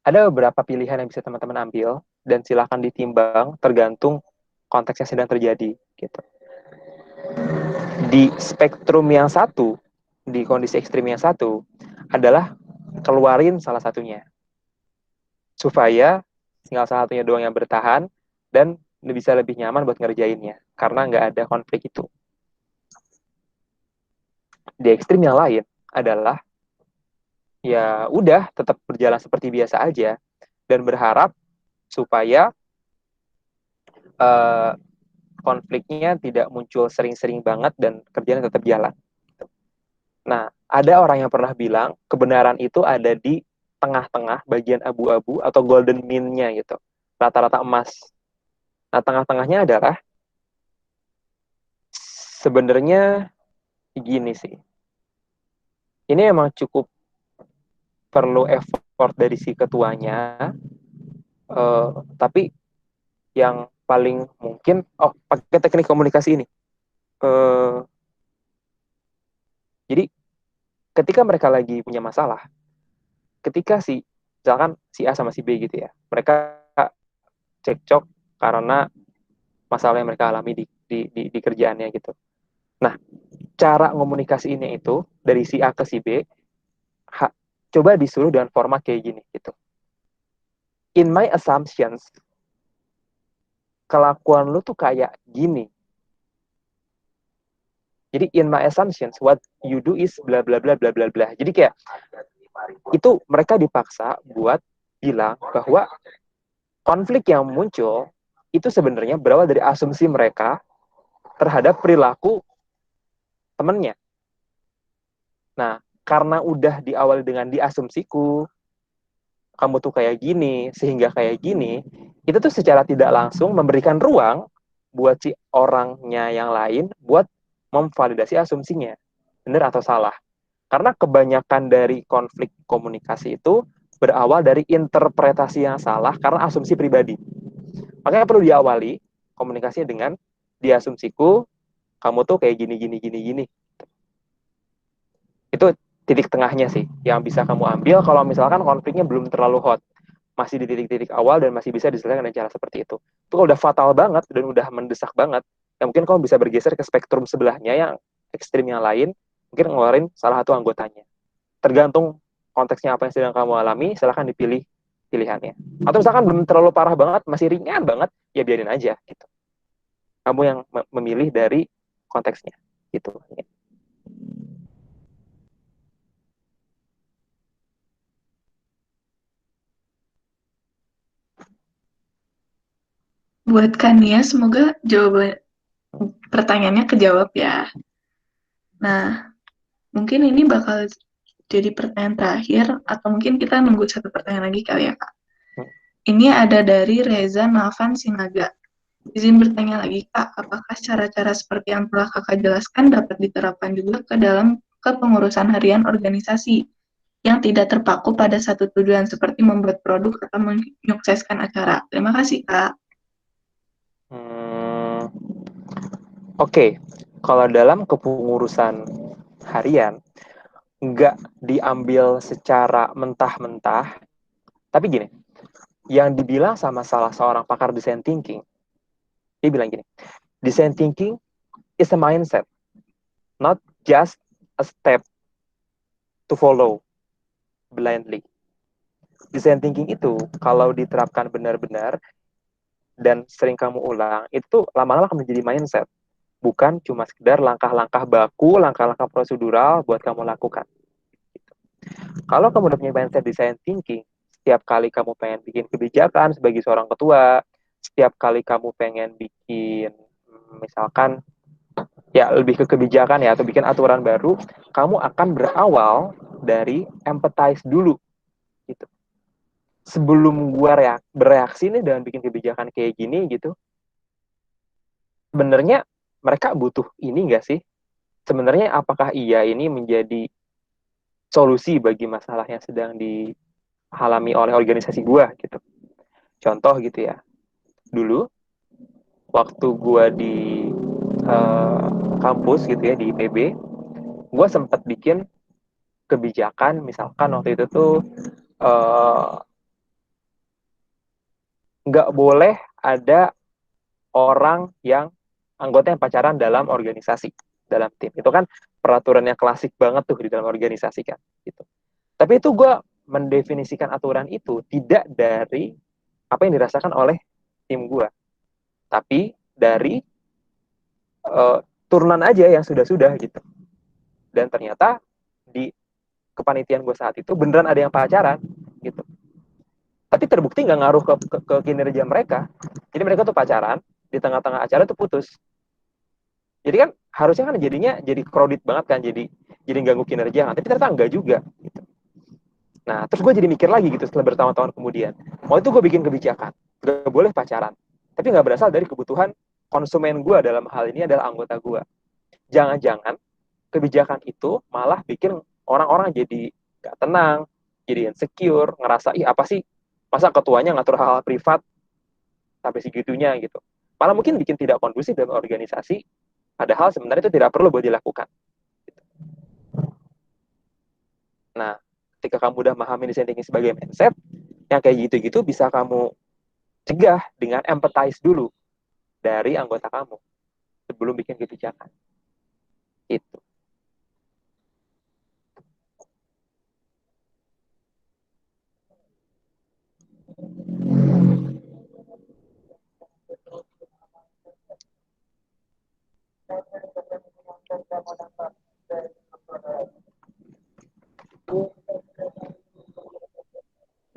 Ada beberapa pilihan yang bisa teman-teman ambil dan silakan ditimbang tergantung konteks yang sedang terjadi gitu. Di spektrum yang satu, di kondisi ekstrim yang satu adalah keluarin salah satunya supaya tinggal salah satunya doang yang bertahan dan bisa lebih nyaman buat ngerjainnya karena nggak ada konflik itu. Di ekstrim yang lain adalah ya udah tetap berjalan seperti biasa aja dan berharap supaya uh, konfliknya tidak muncul sering-sering banget dan kerjaan tetap jalan. Nah, ada orang yang pernah bilang kebenaran itu ada di tengah-tengah bagian abu-abu atau golden mean-nya gitu. Rata-rata emas. Nah, tengah-tengahnya adalah sebenarnya gini sih. Ini emang cukup perlu effort dari si ketuanya, tapi yang paling mungkin, pakai teknik komunikasi ini. Jadi ketika mereka lagi punya masalah, ketika misalkan si A sama si B gitu ya, mereka cekcok karena masalah yang mereka alami di kerjaannya gitu. Nah, cara komunikasi ini itu dari si A ke si B, coba disuruh dengan format kayak gini gitu. In my assumptions, kelakuan lu tuh kayak gini. Jadi in my assumptions, what you do is bla bla bla bla bla bla. Jadi kayak itu mereka dipaksa buat bilang bahwa konflik yang muncul itu sebenarnya berawal dari asumsi mereka terhadap perilaku temennya. Nah, karena udah diawali dengan diasumsiku, kamu tuh kayak gini, sehingga kayak gini, itu tuh secara tidak langsung memberikan ruang buat si orangnya yang lain buat memvalidasi asumsinya, benar atau salah. Karena kebanyakan dari konflik komunikasi itu berawal dari interpretasi yang salah karena asumsi pribadi. Makanya perlu diawali komunikasinya dengan diasumsiku, kamu tuh kayak gini, gini, gini, gini. Itu titik tengahnya sih yang bisa kamu ambil kalau misalkan konfliknya belum terlalu hot, masih di titik-titik awal dan masih bisa diselesaikan dengan cara seperti itu. Itu kalau udah fatal banget dan udah mendesak banget, ya mungkin kamu bisa bergeser ke spektrum sebelahnya yang ekstrim yang lain, mungkin ngeluarin salah satu anggotanya. Tergantung konteksnya apa yang sedang kamu alami, silahkan dipilih pilihannya. Atau misalkan belum terlalu parah banget, masih ringan banget, ya biarin aja gitu. Kamu yang memilih dari konteksnya gitu. Buat Kania, semoga jawaban pertanyaannya kejawab ya. Nah, mungkin ini bakal jadi pertanyaan terakhir, atau mungkin kita nunggu satu pertanyaan lagi kali ya, Kak. Ini ada dari Reza Nafan Sinaga. Izin bertanya lagi, Kak, apakah cara-cara seperti yang telah Kakak jelaskan dapat diterapkan juga ke dalam kepengurusan harian organisasi yang tidak terpaku pada satu tujuan seperti membuat produk atau menyukseskan acara? Terima kasih, Kak. Oke, kalau dalam kepengurusan harian, nggak diambil secara mentah-mentah, tapi gini, yang dibilang sama salah seorang pakar design thinking, dia bilang gini, design thinking is a mindset, not just a step to follow blindly. Design thinking itu kalau diterapkan benar-benar dan sering kamu ulang, itu lama-lama akan menjadi mindset. Bukan cuma sekedar langkah-langkah baku, langkah-langkah prosedural buat kamu lakukan. Kalau kamu udah punya mindset design thinking, setiap kali kamu pengen bikin kebijakan sebagai seorang ketua, setiap kali kamu pengen bikin, misalkan, ya lebih ke kebijakan ya, atau bikin aturan baru, kamu akan berawal dari empathize dulu gitu. Sebelum gua bereaksi nih dengan bikin kebijakan kayak gini gitu, sebenarnya mereka butuh ini nggak sih? Sebenarnya apakah iya ini menjadi solusi bagi masalah yang sedang dialami oleh organisasi gua gitu. Contoh gitu ya, dulu waktu gua di uh, kampus gitu ya, di IPB, gua sempat bikin kebijakan, misalkan waktu itu tuh uh, nggak boleh ada orang yang anggota yang pacaran dalam organisasi, dalam tim. Itu kan peraturannya klasik banget tuh di dalam organisasi kan. Gitu. Tapi itu gue mendefinisikan aturan itu tidak dari apa yang dirasakan oleh tim gue, tapi dari turunan aja yang sudah-sudah gitu. Dan ternyata di kepanitiaan gue saat itu beneran ada yang pacaran gitu. Tapi terbukti nggak ngaruh ke kinerja mereka. Jadi mereka tuh pacaran, di tengah-tengah acara tuh putus. Jadi kan harusnya kan jadinya jadi crowded banget kan, jadi ganggu kinerja kan. Tapi ternyata enggak juga. Gitu. Nah, terus gue jadi mikir lagi gitu setelah bertahun-tahun kemudian. Waktu itu gue bikin kebijakan, gak boleh pacaran. Tapi nggak berasal dari kebutuhan konsumen gue, dalam hal ini adalah anggota gue. Jangan-jangan kebijakan itu malah bikin orang-orang jadi gak tenang, jadi insecure, ngerasa, ih apa sih, masa ketuanya ngatur hal-hal privat sampai segitunya gitu. Malah mungkin bikin tidak kondusif dalam organisasi, padahal sebenarnya itu tidak perlu buat dilakukan. Nah, ketika kamu udah memahami design thinking sebagai mindset, yang kayak gitu-gitu bisa kamu cegah dengan empathize dulu dari anggota kamu sebelum bikin kebijakan. Itu.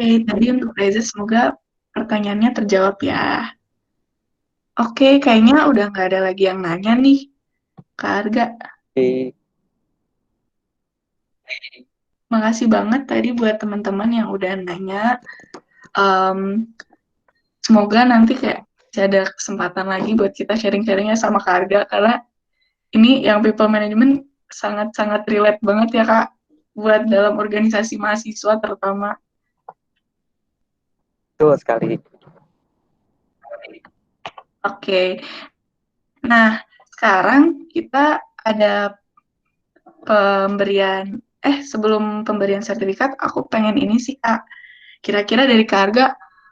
Oke, tadi untuk Reza semoga pertanyaannya terjawab ya. Oke, kayaknya udah nggak ada lagi yang nanya nih, Kak Arga. Oke. Makasih banget tadi buat teman-teman yang udah nanya. Em, Semoga nanti kayak bisa ada kesempatan lagi buat kita sharing-sharingnya sama Kak Arga, karena ini yang people management sangat-sangat relate banget ya Kak, buat dalam organisasi mahasiswa terutama. Betul sekali. Oke, nah sekarang kita ada pemberian, sebelum pemberian sertifikat, aku pengen ini sih Kak, kira-kira dari Kak Arga,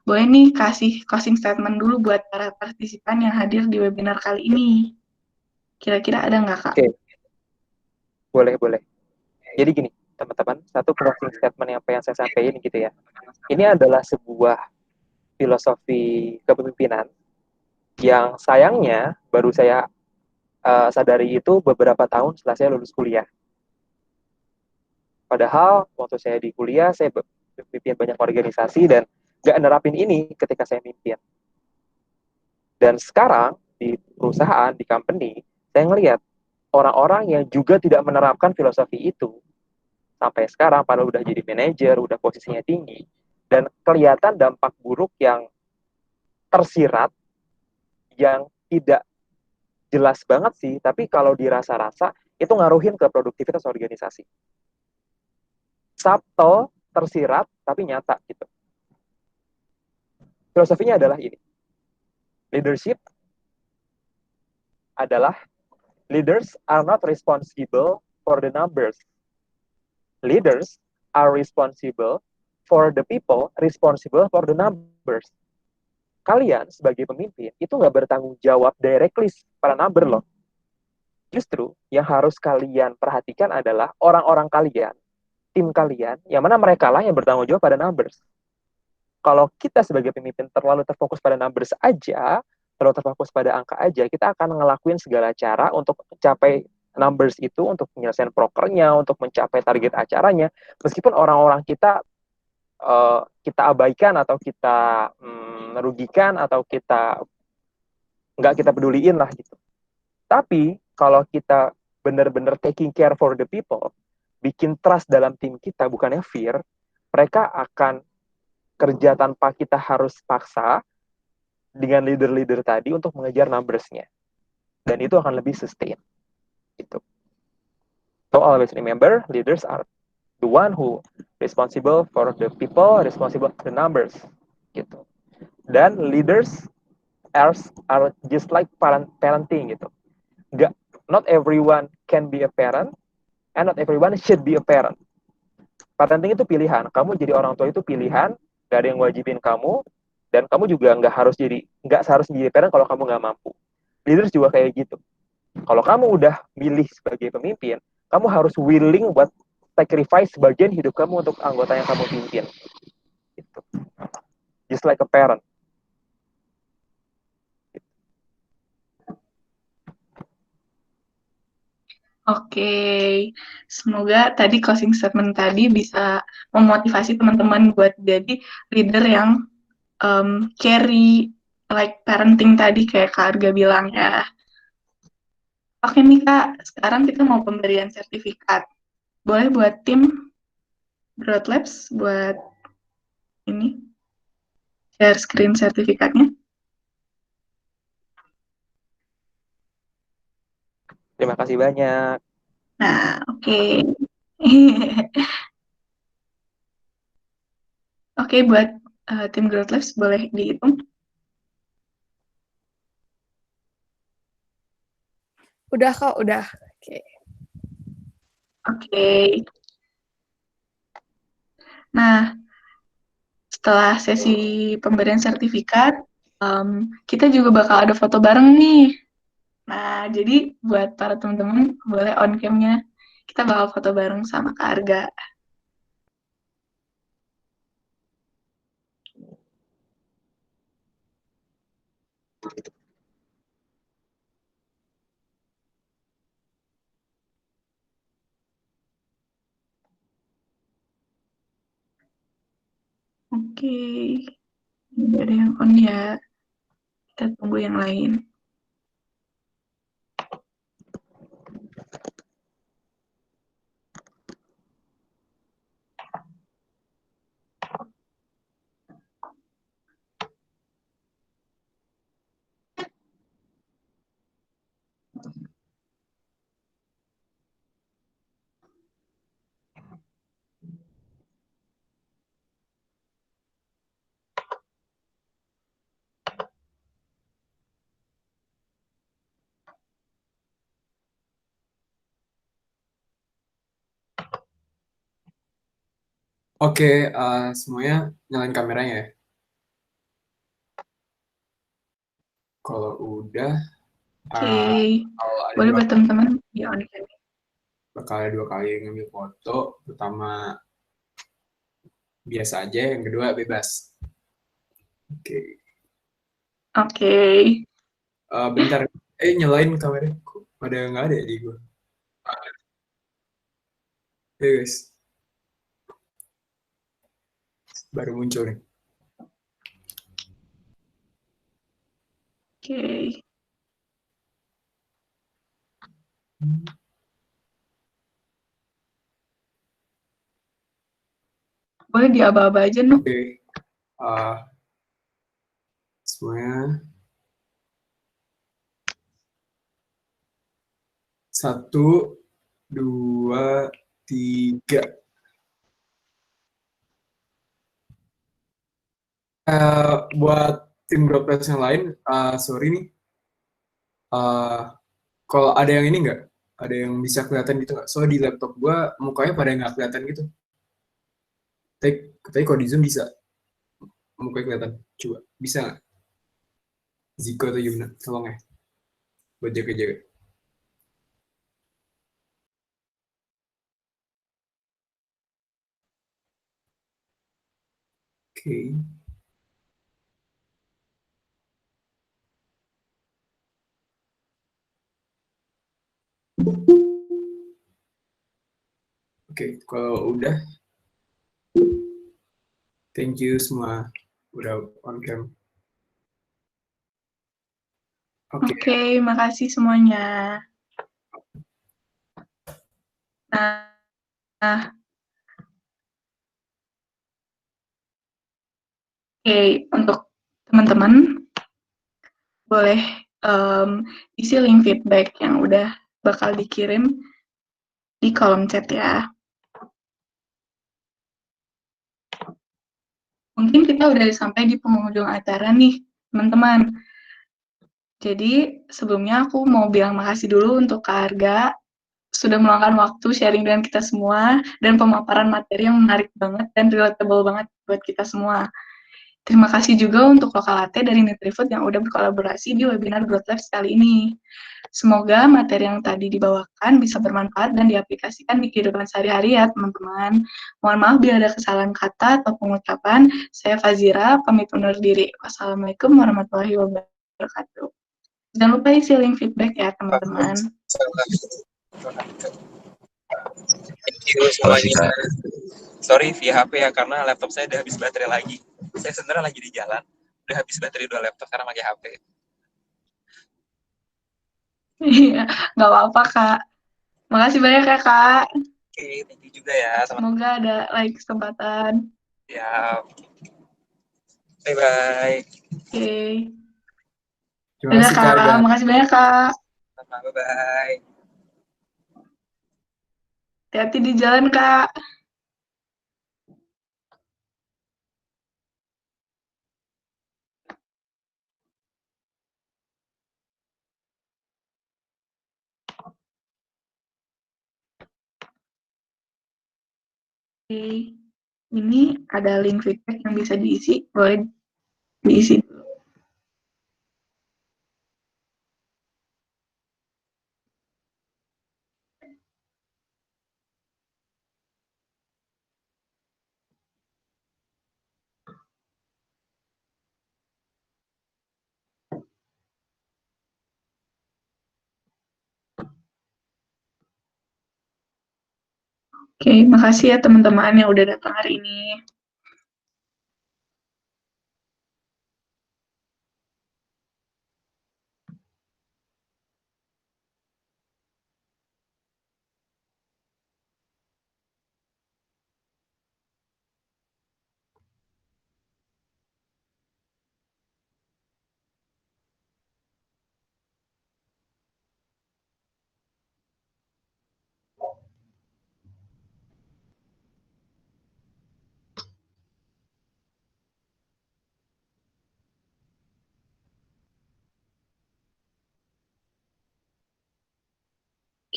boleh nih kasih closing statement dulu buat para partisipan yang hadir di webinar kali ini. Kira-kira ada nggak Kak? Oke, boleh. Jadi gini, teman-teman, satu closing statement yang pengen saya sampaikan gitu ya. Ini adalah sebuah filosofi kepemimpinan yang sayangnya baru saya sadari itu beberapa tahun setelah saya lulus kuliah. Padahal waktu saya di kuliah, saya mimpin banyak organisasi dan gak nerapin ini ketika saya mimpin. Dan sekarang di perusahaan, di company, saya ngelihat orang-orang yang juga tidak menerapkan filosofi itu sampai sekarang, padahal udah jadi manajer, udah posisinya tinggi, dan kelihatan dampak buruk yang tersirat, yang tidak jelas banget sih, tapi kalau dirasa-rasa, itu ngaruhin ke produktivitas organisasi. Subtle, tersirat, tapi nyata gitu. Filosofinya adalah ini. Leadership adalah leaders are not responsible for the numbers. Leaders are responsible for the people responsible for the numbers. Kalian sebagai pemimpin itu nggak bertanggung jawab directly pada number loh. Justru yang harus kalian perhatikan adalah orang-orang kalian, tim kalian, yang mana mereka lah yang bertanggung jawab pada numbers. Kalau kita sebagai pemimpin terlalu terfokus pada numbers aja, terlalu terfokus pada angka aja, kita akan ngelakuin segala cara untuk mencapai numbers itu, untuk menyelesaikan prokernya, untuk mencapai target acaranya, meskipun orang-orang kita kita abaikan atau kita merugikan atau kita nggak kita peduliin lah gitu. Tapi kalau kita benar-benar taking care for the people, bikin trust dalam tim kita, bukannya fear, mereka akan kerja tanpa kita harus paksa dengan leader-leader tadi untuk mengejar numbers-nya. Dan itu akan lebih sustain. Gitu. So always remember, leaders are the one who responsible for the people, responsible for the numbers. Gitu. Dan leaders are just like parenting gitu. Not everyone can be a parent, and not everyone should be a parent. Parenting itu pilihan. Kamu jadi orang tua itu pilihan, gak ada yang wajibin kamu, dan kamu juga nggak seharusnya jadi parent kalau kamu nggak mampu. Leaders juga kayak gitu. Kalau kamu udah milih sebagai pemimpin, kamu harus willing buat sacrifice sebagian hidup kamu untuk anggota yang kamu pimpin. Gitu. Just like a parent. Oke, semoga tadi closing statement tadi bisa memotivasi teman-teman buat jadi leader yang carry like parenting tadi kayak Kak Arga bilang ya. Oke nih Kak, sekarang kita mau pemberian sertifikat. Boleh buat tim Broad Labs buat ini share screen sertifikatnya. Terima kasih banyak. Nah, oke. Oke, buat tim Growth Labs boleh dihitung. Udah Kak, udah. Oke. Oke. Nah, setelah sesi pemberian sertifikat, kita juga bakal ada foto bareng nih. Nah, jadi buat para teman-teman boleh on cam-nya kita bakal foto bareng sama Kak Arga. Oke, ini ada yang on ya. Kita tunggu yang lain. Oke, semuanya nyalain kameranya ya. Kalau udah, Oke, kalau ada boleh buat teman-teman di on cam. bakal ada 2 kali ngambil foto. Pertama biasa aja, yang kedua bebas. Oke. Oke. Bentar, nyalain kameranya. Kok pada nggak ada ya di gue? Guys, baru muncul nih. Oke. Boleh di aba-aba aja, Nuk. Oke. Semuanya. 1, 2, 3. Buat tim broadcast yang lain, sorry nih. Kalau ada yang ini nggak? Ada yang bisa kelihatan gitu nggak? Soalnya di laptop gua mukanya pada nggak kelihatan gitu. Tapi kalau di Zoom bisa. Mukanya kelihatan. Coba, bisa nggak? Ziko atau gimana? Tolong ya. Buat jaga-jaga. Oke. Oke, kalau udah, thank you semua udah on cam. Oke, makasih semuanya. Nah, oke, untuk teman-teman boleh isi link feedback yang udah bakal dikirim di kolom chat ya. Mungkin kita udah sampai di penghujung acara nih, teman-teman. Jadi sebelumnya aku mau bilang makasih dulu untuk Kak Arga sudah meluangkan waktu sharing dengan kita semua dan pemaparan materi yang menarik banget dan relatable banget buat kita semua. Terima kasih juga untuk Lokalatte dari Nutrifood yang udah berkolaborasi di webinar Growth Labs kali ini. Semoga materi yang tadi dibawakan bisa bermanfaat dan diaplikasikan di kehidupan sehari-hari ya teman-teman. Mohon maaf bila ada kesalahan kata atau pengucapan. Saya Fazira, pamit undur diri. Wassalamualaikum warahmatullahi wabarakatuh. Jangan lupa isi link feedback ya teman-teman. Thank you semuanya. Sorry via HP ya, karena laptop saya udah habis baterai lagi. Saya sebenarnya lagi di jalan, udah habis baterai 2 laptop karena pakai HP. Iya, nggak apa-apa Kak. Makasih banyak ya Kak. Oke, thank you juga ya. Semoga ada lagi kesempatan. Ya, bye-bye. Oke. Terima Dadah kasih Kak Arga. Kak, makasih banyak Kak. Sama, bye-bye. Hati-hati di jalan Kak. Oke. Ini ada link feedback yang bisa diisi, boleh diisi. Oke, makasih ya teman-teman yang udah datang hari ini.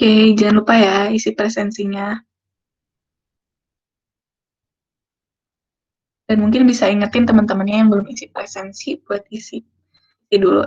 Oke, jangan lupa ya isi presensinya. Dan mungkin bisa ingetin teman-temannya yang belum isi presensi buat isi dulu.